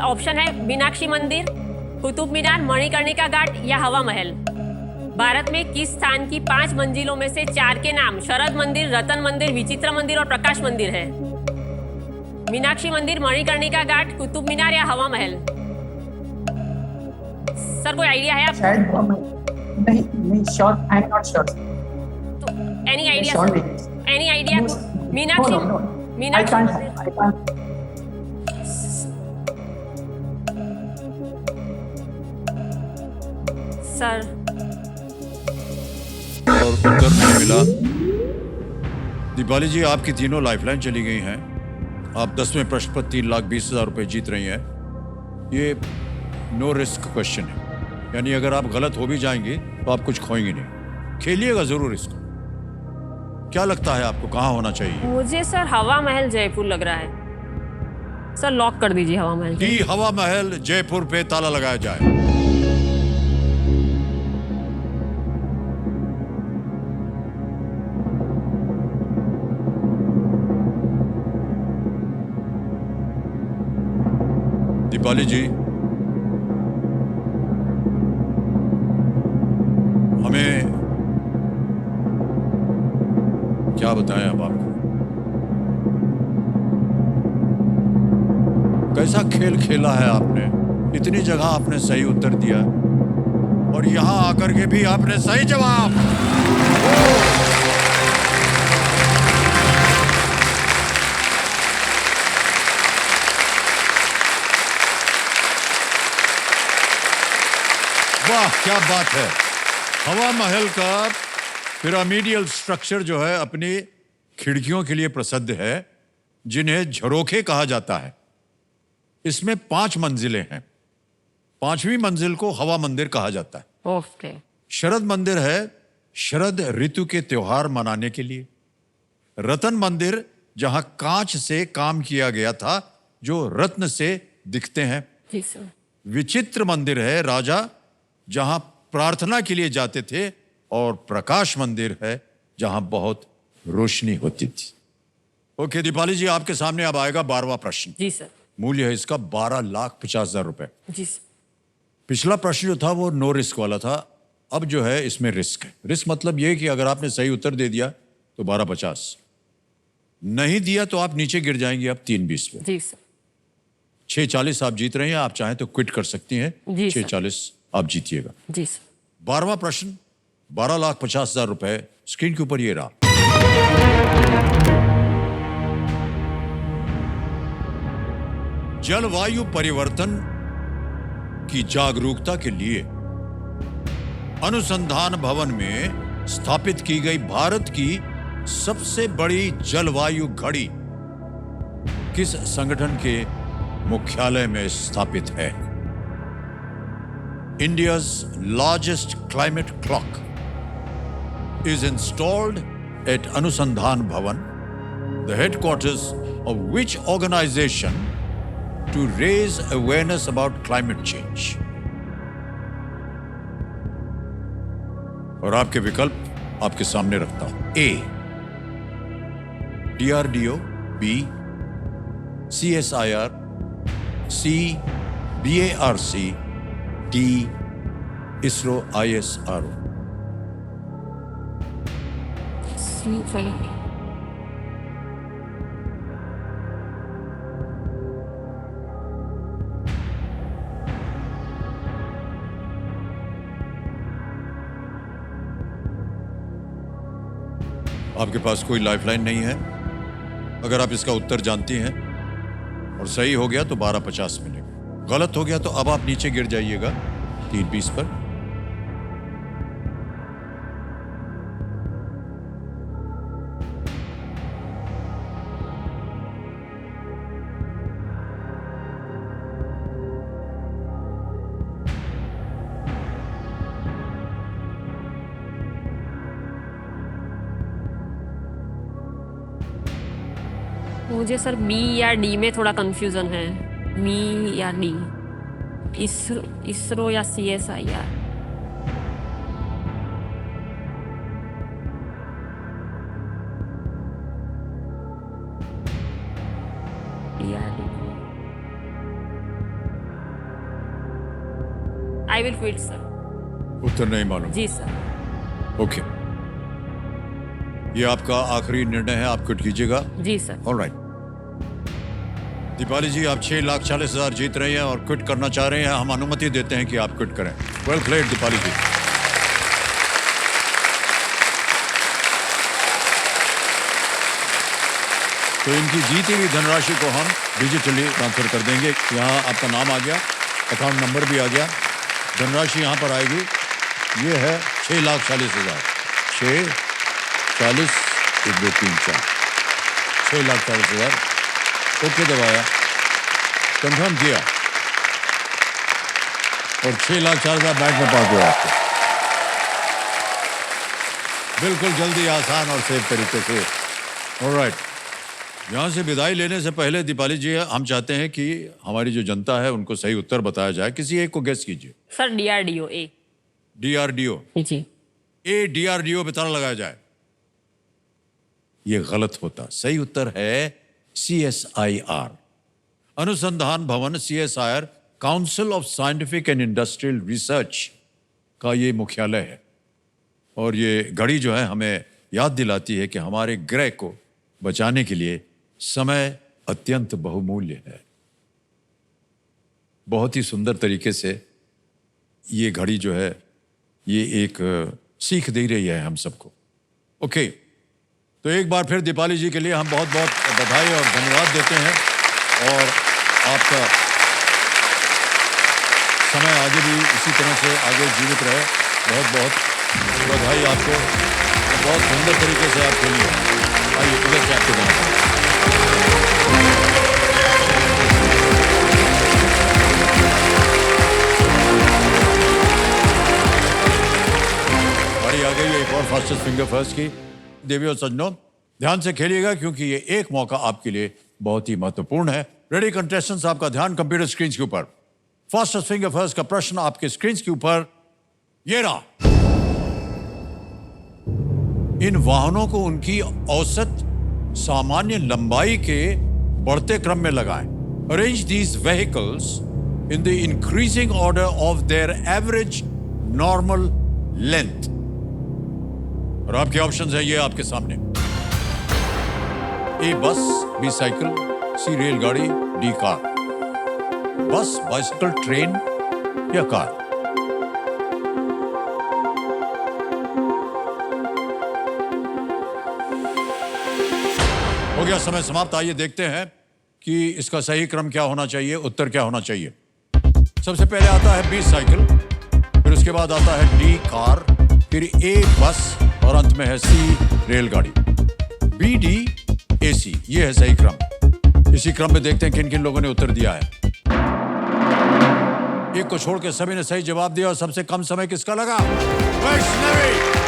[SPEAKER 2] ऑप्शन है मीनाक्षी मंदिर, कुतुब मीनार, मणिकर्णिका घाट या हवा महल। भारत में किस स्थान की 5 मंजिलों में से 4 के नाम शरद मंदिर, रतन मंदिर, विचित्र मंदिर और प्रकाश मंदिर है? मीनाक्षी मंदिर, मणिकर्णिका घाट, कुतुब मीनार या हवा महल? सर कोई आइडिया है आप?
[SPEAKER 7] शायद नहीं short, I am not sure.
[SPEAKER 2] तो एनी आइडिया?
[SPEAKER 7] Sure नहीं।
[SPEAKER 2] Any idea? Meenakshi
[SPEAKER 7] I
[SPEAKER 2] Meenakshi
[SPEAKER 7] can't
[SPEAKER 2] मंदिर।
[SPEAKER 7] I can't.
[SPEAKER 2] सर
[SPEAKER 1] और उत्तर नहीं मिला। दीपाली जी, आपकी तीनों लाइफलाइन चली गई हैं। आप 10वें प्रश्न पर 3,20,000 रुपए जीत रही हैं। ये नो रिस्क क्वेश्चन है, यानी अगर आप गलत हो भी जाएंगे तो आप कुछ खोएंगे नहीं। खेलिएगा जरूर इसको। क्या लगता है आपको, कहाँ होना चाहिए?
[SPEAKER 2] मुझे सर हवा महल जयपुर लग रहा है। सर लॉक कर दीजिए हवा महल।
[SPEAKER 1] कि हवा महल जयपुर पे ताला लगाया जाए। दीपाली जी, हमें क्या बताएं अब आपको? कैसा खेल खेला है आपने? इतनी जगह आपने सही उत्तर दिया और यहां आकर के भी आपने सही जवाब। वाह, क्या बात है। हवा महल का पिरामिडियल स्ट्रक्चर जो है अपनी खिड़कियों के लिए प्रसिद्ध है, जिन्हें झरोखे कहा जाता है। इसमें 5 मंजिलें हैं। 5वीं मंजिल को हवा मंदिर कहा जाता है।
[SPEAKER 2] ओके।
[SPEAKER 1] शरद मंदिर है शरद ऋतु के त्योहार मनाने के लिए। रतन मंदिर जहां कांच से काम किया गया था, जो रत्न से दिखते हैं।
[SPEAKER 2] जी सर।
[SPEAKER 1] विचित्र मंदिर है राजा, जहां प्रार्थना के लिए जाते थे। और प्रकाश मंदिर है जहां बहुत रोशनी होती थी। ओके दीपाली जी, आपके सामने अब आएगा 12वां प्रश्न।
[SPEAKER 2] जी सर।
[SPEAKER 1] मूल्य है इसका 12,50,000 रुपए।
[SPEAKER 2] जी सर।
[SPEAKER 1] पिछला प्रश्न जो था वो नो रिस्क वाला था। अब जो है इसमें रिस्क है। रिस्क मतलब ये कि अगर आपने सही उत्तर दे दिया तो 12,50, नहीं दिया तो आप नीचे गिर जाएंगे अब 3,20 पे।
[SPEAKER 2] जी सर।
[SPEAKER 1] 6,40 आप जीत रहे हैं। आप चाहें तो क्विट कर सकती हैं।
[SPEAKER 2] जी सर।
[SPEAKER 1] 6,40 आप जीतिएगा।
[SPEAKER 2] जी सर।
[SPEAKER 1] 12वां प्रश्न 12,50,000 रुपए स्क्रीन के ऊपर ये रहा। जलवायु परिवर्तन की जागरूकता के लिए अनुसंधान भवन में स्थापित की गई भारत की सबसे बड़ी जलवायु घड़ी किस संगठन के मुख्यालय में स्थापित है? India's largest climate clock is installed at Anusandhan Bhavan, the headquarters of which organization, to raise awareness about climate change? और आपके विकल्प आपके सामने रखता हूं। A, DRDO, B, CSIR, C, BARC, D, ISRO, ISRO। आपके पास कोई लाइफलाइन नहीं है। अगर आप इसका उत्तर जानती हैं और सही हो गया तो 12,50 मिलेगा। गलत हो गया तो अब आप नीचे गिर जाइएगा 3,20 पर।
[SPEAKER 2] मुझे सर बी या डी में थोड़ा कंफ्यूजन है। बी या डी, इसरो या CSIR। I will quit sir.
[SPEAKER 1] उत्तर नहीं मालूम?
[SPEAKER 2] जी सर।
[SPEAKER 1] ओके, ये आपका आखिरी निर्णय है, आप क्विट कीजिएगा?
[SPEAKER 2] जी सर।
[SPEAKER 1] ऑलराइट। दीपाली जी, आप 6,40,000 जीत रही हैं और क्विट करना चाह रहे हैं। हम अनुमति देते हैं कि आप क्विट करें। वेल प्लेड दीपाली जी। तो इनकी जीती हुई धनराशि को हम डिजिटली ट्रांसफर कर देंगे। यहाँ आपका नाम आ गया, अकाउंट नंबर भी आ गया, धनराशि यहाँ पर आएगी। ये है 6,40,000। 6,40,000 1 2 3 4 6,40,000। ओके दबाया, कंफर्म किया और 6,40,000 बैंक में पहुंच गया आपको। बिल्कुल जल्दी, आसान और सेफ तरीके से। ऑलराइट, यहाँ से विदाई लेने से पहले दीपाली जी, हम चाहते हैं कि हमारी जो जनता है उनको सही उत्तर बताया जाए। किसी एक को गेस कीजिए।
[SPEAKER 2] सर DRDO ए।
[SPEAKER 1] DRDO
[SPEAKER 2] जी।
[SPEAKER 1] ए, DRDO पे ताला लगाया जाए। ये गलत होता। सही उत्तर है CSIR, अनुसंधान भवन। CSIR council of scientific and industrial research का ये मुख्यालय है। और ये घड़ी जो है हमें याद दिलाती है कि हमारे ग्रह को बचाने के लिए समय अत्यंत बहुमूल्य है। बहुत ही सुंदर तरीके से ये घड़ी जो है ये एक सीख दे रही है हम सबको। ओके, तो एक बार फिर दीपाली जी के लिए हम बहुत बहुत बधाई और धन्यवाद देते हैं। और आपका समय आगे भी इसी तरह से आगे जीवित रहे। बहुत बहुत बधाई आपको। बहुत सुंदर तरीके से आप खेलिए। आइए इधर से आपको जाना। बारी आ गई एक और फास्टेस्ट फिंगर फर्स्ट की। देवी और सज्जनों, ध्यान से खेलिएगा क्योंकि ये एक मौका आपके लिए बहुत ही महत्वपूर्ण है। रेडी कंटेस्टेंट्स, आपका ध्यान कंप्यूटर स्क्रीन के ऊपर। फास्टेस्ट फिंगर फर्स्ट का प्रश्न आपके स्क्रीन के ऊपर ये रहा। इन वाहनों को उनकी औसत सामान्य लंबाई के बढ़ते क्रम में लगाएं। Arrange these vehicles in the increasing order of their average normal length. और आपके ऑप्शंस हैं ये आपके सामने। ए बस, बी साइकिल, सी रेलगाड़ी, डी कार। बस, बाइसिकल, ट्रेन या कार। हो गया समय समाप्त। आइए देखते हैं कि इसका सही क्रम क्या होना चाहिए, उत्तर क्या होना चाहिए। सबसे पहले आता है बी साइकिल, फिर उसके बाद आता है डी कार, फिर ए बस और अंत में है सी रेलगाड़ी। बी डी ए सी, ये है सही क्रम। इसी क्रम में देखते हैं किन किन लोगों ने उत्तर दिया है। एक को छोड़ के सभी ने सही जवाब दिया और सबसे कम समय किसका लगा? वैष्णवी।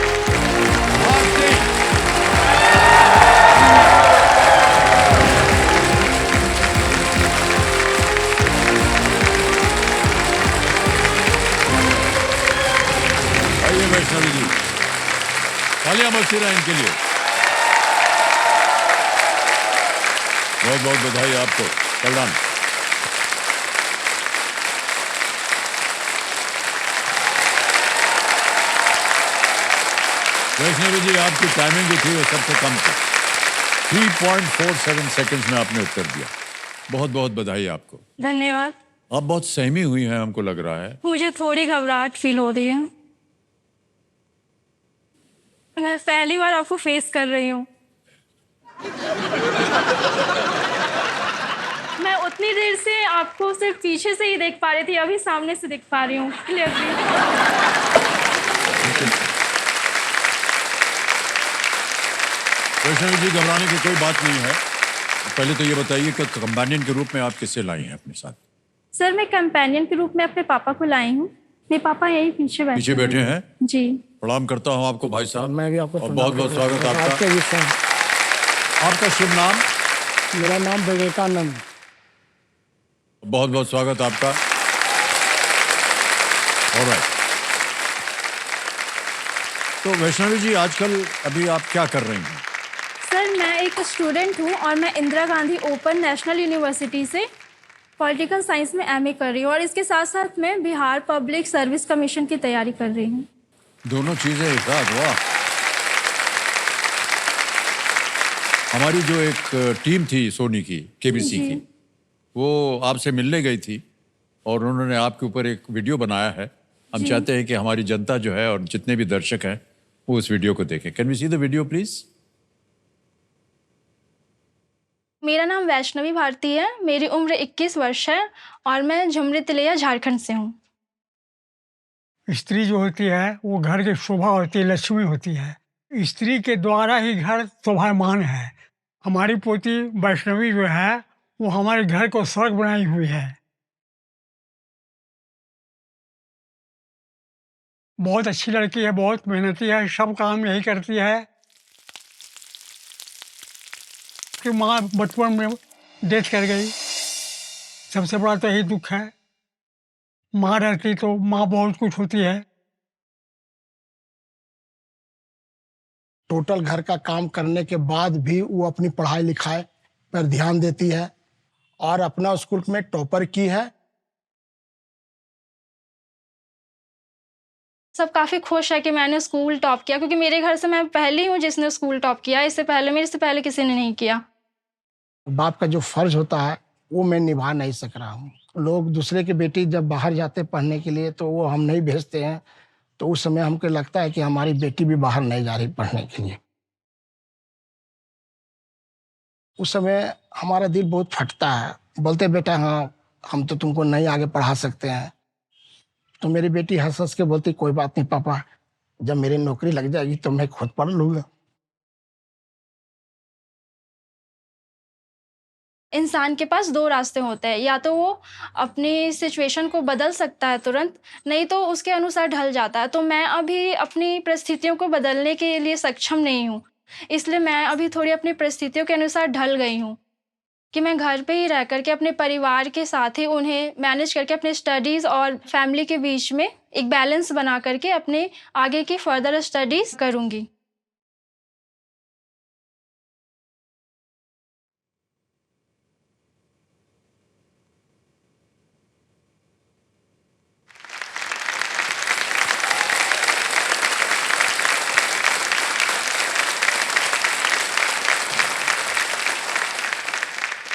[SPEAKER 1] वैष्णवी जी, तालियां बजती रहे इनके लिए। बहुत बहुत बधाई आपको। कल्याण। वैष्णवी जी, आपकी टाइमिंग जो थी वो सबसे कम थी। 3.47 सेकंड्स में आपने उत्तर दिया। बहुत बहुत बधाई आपको।
[SPEAKER 8] धन्यवाद।
[SPEAKER 1] आप बहुत सहमी हुई हैं, हमको लग रहा है।
[SPEAKER 8] मुझे थोड़ी घबराहट फील हो रही है। मैं पहली बार आपको फेस कर रही हूँ। मैं उतनी देर से आपको सिर्फ पीछे से ही देख पा रही थी, अभी सामने से देख पा रही हूँ क्लियरली।
[SPEAKER 1] वैष्णवी जी, घबराने की कोई बात नहीं है। पहले तो ये बताइए कि कंपेनियन के रूप में आप किससे लाई हैं अपने साथ?
[SPEAKER 8] सर, मैं कंपेनियन के रूप में अपने पापा को लाई हूँ। मेरे पापा यही पीछे बैठे
[SPEAKER 1] हैं।
[SPEAKER 8] जी।
[SPEAKER 1] प्रणाम करता हूँ आपको भाई साहब।
[SPEAKER 9] मैं भी आपको
[SPEAKER 1] और बहुत बहुत स्वागत आपका।
[SPEAKER 9] आपके भी सर।
[SPEAKER 1] आपका शुभ नाम?
[SPEAKER 9] मेरा नाम विवेकानंद।
[SPEAKER 1] बहुत बहुत स्वागत आपका। ऑलराइट। तो वैष्णवी जी, आजकल अभी आप क्या कर रही हैं?
[SPEAKER 8] सर, मैं एक स्टूडेंट हूँ और मैं Indira Gandhi open national university से पॉलिटिकल साइंस में एमए कर रही हूँ और इसके साथ साथ मैं बिहार पब्लिक सर्विस कमीशन की तैयारी कर रही हूँ।
[SPEAKER 1] दोनों चीजें एक साथ, वाह। हमारी जो एक टीम थी सोनी की, केबीसी की, वो आपसे मिलने गई थी और उन्होंने आपके ऊपर एक वीडियो बनाया है। हम चाहते हैं कि हमारी जनता जो है और जितने भी दर्शक हैं वो उस वीडियो को देखें। Can we see the video please?
[SPEAKER 8] मेरा नाम वैष्णवी भारती है, मेरी उम्र 21 वर्ष है और मैं झुमरी तिलैया झारखंड से हूँ।
[SPEAKER 9] स्त्री जो होती है वो घर की शोभा होती है, लक्ष्मी होती है। स्त्री के द्वारा ही घर शोभायमान है। हमारी पोती वैष्णवी जो है वो हमारे घर को स्वर्ग बनाई हुई है। बहुत अच्छी लड़की है, बहुत मेहनती है, सब काम यही करती है। कि माँ बचपन में डेथ कर गई, सबसे बड़ा तो यही दुख है। माँ रहती तो माँ बहुत कुछ होती है।
[SPEAKER 10] टोटल घर का काम करने के बाद भी वो अपनी पढ़ाई लिखाई पर ध्यान देती है और अपना स्कूल में टॉपर की है।
[SPEAKER 8] सब काफ़ी खुश है कि मैंने स्कूल टॉप किया, क्योंकि मेरे घर से मैं पहली हूँ जिसने स्कूल टॉप किया। इससे पहले मेरे से पहले किसी ने नहीं किया।
[SPEAKER 10] बाप का जो फर्ज होता है वो मैं निभा नहीं सक रहा हूँ। लोग दूसरे की बेटी जब बाहर जाते पढ़ने के लिए तो वो हम नहीं भेजते हैं, तो उस समय हमको लगता है कि हमारी बेटी भी बाहर नहीं जा रही पढ़ने के लिए। उस समय हमारा दिल बहुत फटता है। बोलते बेटा हाँ हम तो तुमको नहीं आगे पढ़ा सकते हैं। तो मेरी बेटी हंस हंस के बोलती कोई बात नहीं पापा, जब मेरी नौकरी लग जाएगी तो मैं खुद पढ़ लूँगा।
[SPEAKER 8] इंसान के पास दो रास्ते होते हैं, या तो वो अपनी सिचुएशन को बदल सकता है तुरंत, नहीं तो उसके अनुसार ढल जाता है। तो मैं अभी अपनी परिस्थितियों को बदलने के लिए सक्षम नहीं हूँ, इसलिए मैं अभी थोड़ी अपनी परिस्थितियों के अनुसार ढल गई हूँ कि मैं घर पे ही रह करके अपने परिवार के साथ ही उन्हें मैनेज करके अपने स्टडीज़ और फैमिली के बीच में एक बैलेंस बना करके अपने आगे की फर्दर स्टडीज़ करूँगी।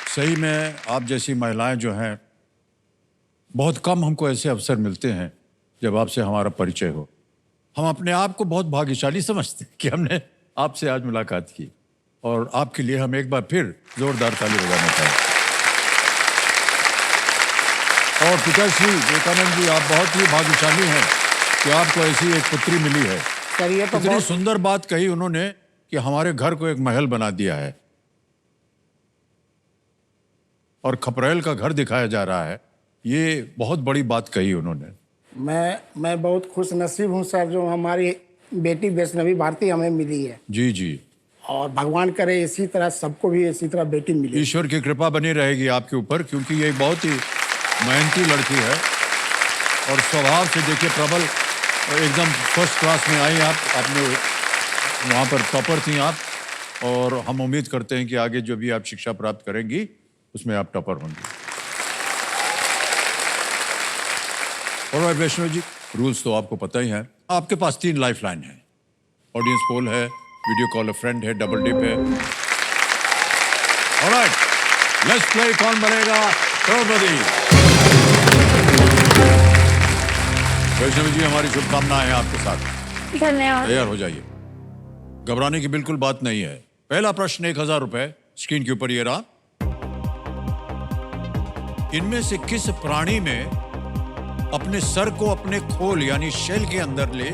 [SPEAKER 1] सही में आप जैसी महिलाएं जो हैं, बहुत कम हमको ऐसे अवसर मिलते हैं जब आपसे हमारा परिचय हो। हम अपने आप को बहुत भाग्यशाली समझते हैं कि हमने आपसे आज मुलाकात की और आपके लिए हम एक बार फिर जोरदार ताली बजाना चाहें। और पिताश्री विवेकानंद जी, आप बहुत ही भाग्यशाली हैं कि आपको ऐसी एक पुत्री मिली है।
[SPEAKER 10] सर ये तो
[SPEAKER 1] इतनी सुंदर बात कही उन्होंने कि हमारे घर को एक महल बना दिया है और खपरेल का घर दिखाया जा रहा है। ये बहुत बड़ी बात कही उन्होंने।
[SPEAKER 10] मैं बहुत खुश नसीब हूँ सर, जो हमारी बेटी वैष्णवी भारती हमें मिली है।
[SPEAKER 1] जी जी।
[SPEAKER 10] और भगवान करे इसी तरह सबको भी इसी तरह बेटी मिले।
[SPEAKER 1] ईश्वर की कृपा बनी रहेगी आपके ऊपर, क्योंकि ये बहुत ही मेहनती लड़की है और स्वभाव से देखिए प्रबल, एकदम फर्स्ट क्लास में आई आप। आपने वहाँ पर टॉपर थी आप, और हम उम्मीद करते हैं कि आगे जो भी आप शिक्षा प्राप्त करेंगी उसमें आप टॉपर होंगी। और वैष्णव जी, रूल्स तो आपको पता ही है। आपके पास 3 लाइफलाइन है। ऑडियंस पोल है, वीडियो कॉल अ फ्रेंड है, डबल डिप है। ऑलराइट, लेट्स प्ले कौन बनेगा करोड़पति। वैष्णव जी, हमारी शुभकामनाएं हैं आपके साथ।
[SPEAKER 8] धन्यवाद।
[SPEAKER 1] तैयार हो जाइए, घबराने की बिल्कुल बात नहीं है। पहला प्रश्न 1000 रुपए स्क्रीन के ऊपर ये रहा। इनमें से किस प्राणी में अपने सर को अपने खोल यानी शेल के अंदर ले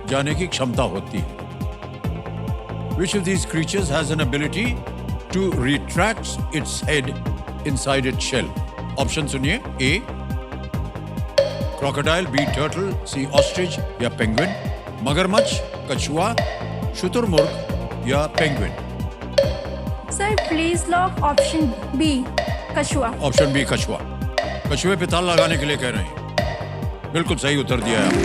[SPEAKER 1] जाने की क्षमता होती है? Which of these creatures has an ability to retract its head inside its shell? Option सुनिए। A crocodile, B turtle, C ostrich या penguin, मगरमच्छ, कछुआ, शुतुरमुर्ग या penguin?
[SPEAKER 8] Sir please lock option B, कछुआ।
[SPEAKER 1] ऑप्शन बी, कछुआ। कछुए पे ताला लगाने के लिए कह रहे हैं। बिल्कुल सही उत्तर दिया है आपने।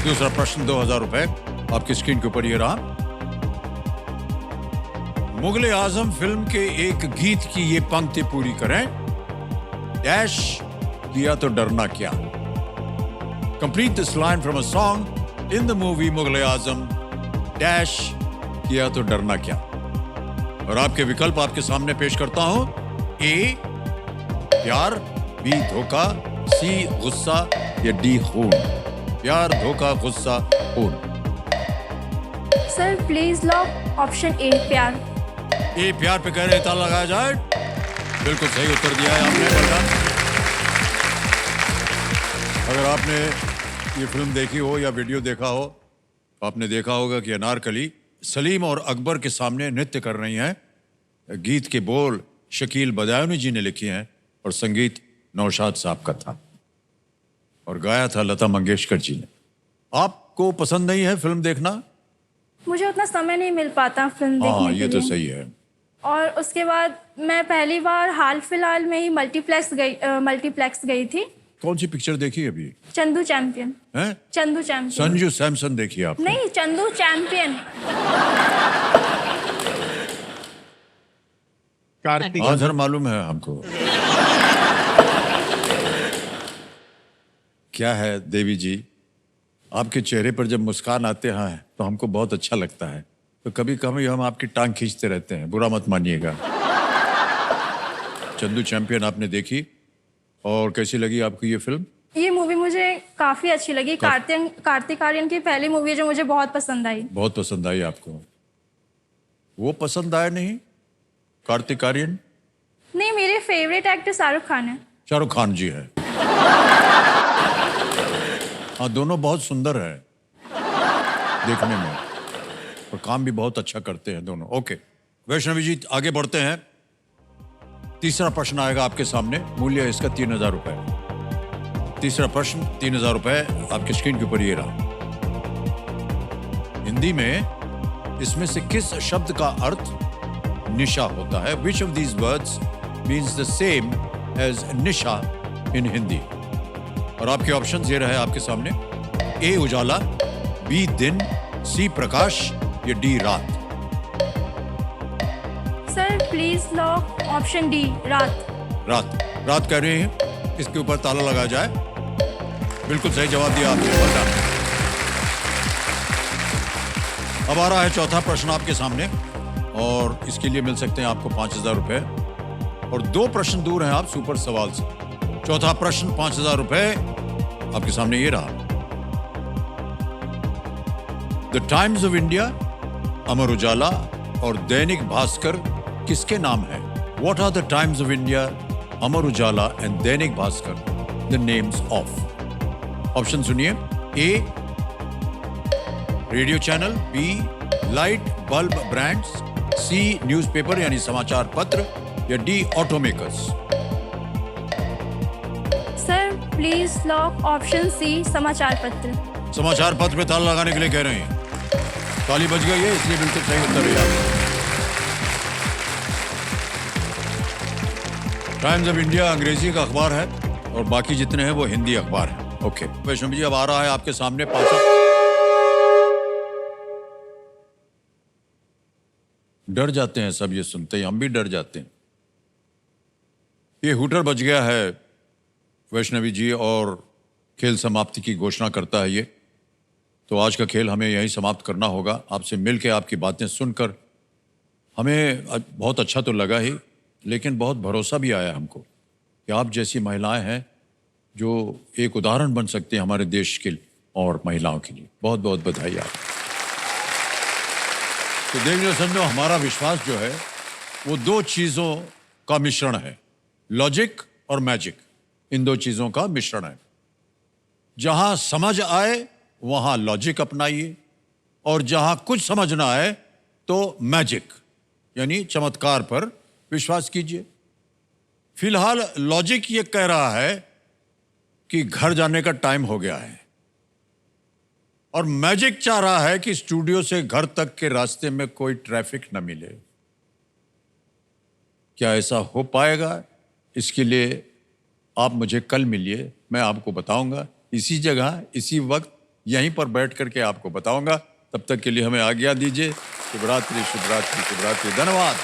[SPEAKER 1] दूसरा प्रश्न 2000 रुपए आपकी स्क्रीन के ऊपर ये रहा। मुगले आजम फिल्म के एक गीत की ये पंक्ति पूरी करें। डैश किया तो डरना क्या। Complete this line from a song in the movie Mughal-e Azam. Dash किया तो डरना क्या। और आपके विकल्प आपके सामने पेश करता हूं। ए प्यार, बी धोखा, सी गुस्सा या डी खून। प्यार, धोखा, गुस्सा, खून।
[SPEAKER 8] सर प्लीज लॉक ऑप्शन ए प्यार।
[SPEAKER 1] ए प्यार पे कह रहे ताला लगाया जाए। बिल्कुल सही उत्तर दिया है आपने बेटा। अगर आपने ये फिल्म देखी हो या वीडियो देखा हो तो आपने देखा होगा कि अनारकली सलीम और अकबर के सामने नृत्य कर रही हैं। गीत के बोल शकील बदायूनी जी ने लिखे हैं और संगीत नौशाद साहब का था और गाया था लता मंगेशकर जी ने। आपको पसंद नहीं है फिल्म देखना?
[SPEAKER 8] मुझे उतना समय नहीं मिल पाता फिल्म देखने
[SPEAKER 1] हाँ,
[SPEAKER 8] के
[SPEAKER 1] ये तो
[SPEAKER 8] लिए।
[SPEAKER 1] सही है।
[SPEAKER 8] और उसके बाद मैं पहली बार हाल फिलहाल में ही मल्टीप्लेक्स गई थी।
[SPEAKER 1] कौन सी पिक्चर देखी अभी?
[SPEAKER 8] चंदू चैंपियन।
[SPEAKER 1] हैं?
[SPEAKER 8] चंदू चैंपियन।
[SPEAKER 1] संजू सैमसन देखी आपने?
[SPEAKER 8] नहीं, चंदू चैंपियन।
[SPEAKER 5] कार्तिक
[SPEAKER 1] आधर मालूम है हमको। क्या है देवी जी, आपके चेहरे पर जब मुस्कान आते हैं तो हमको बहुत अच्छा लगता है। तो कभी कभी हम आपकी टांग खींचते रहते हैं, बुरा मत मानिएगा। चंदू चैंपियन आपने देखी और कैसी लगी आपको ये फिल्म?
[SPEAKER 8] ये मूवी मुझे काफी अच्छी लगी। कार्तिक आर्यन की पहली मूवी है जो मुझे बहुत पसंद आई।
[SPEAKER 1] बहुत पसंद आई आपको? वो पसंद आया नहीं कार्तिक आर्यन?
[SPEAKER 8] नहीं, मेरे फेवरेट एक्टर शाहरुख खान है।
[SPEAKER 1] शाहरुख खान जी है। हाँ, दोनों बहुत सुंदर है देखने में और काम भी बहुत अच्छा करते हैं दोनों। ओके वैष्णवी जी, आगे बढ़ते हैं। तीसरा प्रश्न आएगा आपके सामने। मूल्य इसका 3000 रुपए। तीसरा प्रश्न 3000 रुपए आपके स्क्रीन के ऊपर ये रहा। हिंदी में इसमें से किस शब्द का अर्थ निशा होता है? Which of these words means the same as Nisha in Hindi? और आपके ऑप्शंस ये रहे आपके सामने। ए उजाला, बी दिन, सी प्रकाश या डी रात।
[SPEAKER 8] Sir please lock option D रात।
[SPEAKER 1] रात। रात कह रहे हैं, इसके ऊपर ताला लगाया जाए। बिल्कुल सही जवाब दिया आपने। बता। अब आ रहा है चौथा प्रश्न आपके सामने और इसके लिए मिल सकते हैं आपको 5000 रुपए और 2 प्रश्न दूर हैं आप सुपर सवाल से। चौथा प्रश्न 5000 रुपए आपके सामने ये रहा। The times of India, Amar Ujala और दैनिक भास्कर किसके नाम है? What are the Times of India, Amar Ujala and Dainik Bhaskar the names of? Option सुनिए। A radio channel, B light bulb brands, C newspaper यानी समाचार पत्र या D automakers.
[SPEAKER 8] Sir please lock option C समाचार पत्र।
[SPEAKER 1] समाचार पत्र पे ताला लगाने के लिए कह रहे हैं। ताली बज गई है, इसलिए बिल्कुल सही उत्तर है आपका। टाइम्स ऑफ इंडिया अंग्रेजी का अखबार है और बाकी जितने हैं वो हिंदी अखबार है। ओके वैष्णव जी, अब आ रहा है आपके सामने 500। डर जाते हैं सब ये सुनते ही, हम भी डर जाते हैं। ये हुटर बज गया है वैष्णवी जी और खेल समाप्ति की घोषणा करता है ये। तो आज का खेल हमें यहीं समाप्त करना होगा। आपसे मिलकर आपकी बातें सुनकर हमें बहुत अच्छा तो लगा ही, लेकिन बहुत भरोसा भी आया हमको कि आप जैसी महिलाएं हैं जो एक उदाहरण बन सकते हैं हमारे देश के और महिलाओं के लिए। बहुत बहुत बधाई आप। तो देखिए समझो, हमारा विश्वास जो है वो 2 चीज़ों का मिश्रण है, लॉजिक और मैजिक। इन 2 चीज़ों का मिश्रण है। जहां समझ आए वहां लॉजिक अपनाइए और जहां कुछ समझ ना आए तो मैजिक यानी चमत्कार पर विश्वास कीजिए। फिलहाल लॉजिक ये कह रहा है कि घर जाने का टाइम हो गया है और मैजिक चाह रहा है कि स्टूडियो से घर तक के रास्ते में कोई ट्रैफिक न मिले। क्या ऐसा हो पाएगा? इसके लिए आप मुझे कल मिलिए, मैं आपको बताऊंगा। इसी जगह इसी वक्त यहीं पर बैठ करके आपको बताऊंगा। तब तक के लिए हमें आज्ञा दीजिए। शुभरात्रि, शुभरात्रि, शुभरात्रि। धन्यवाद।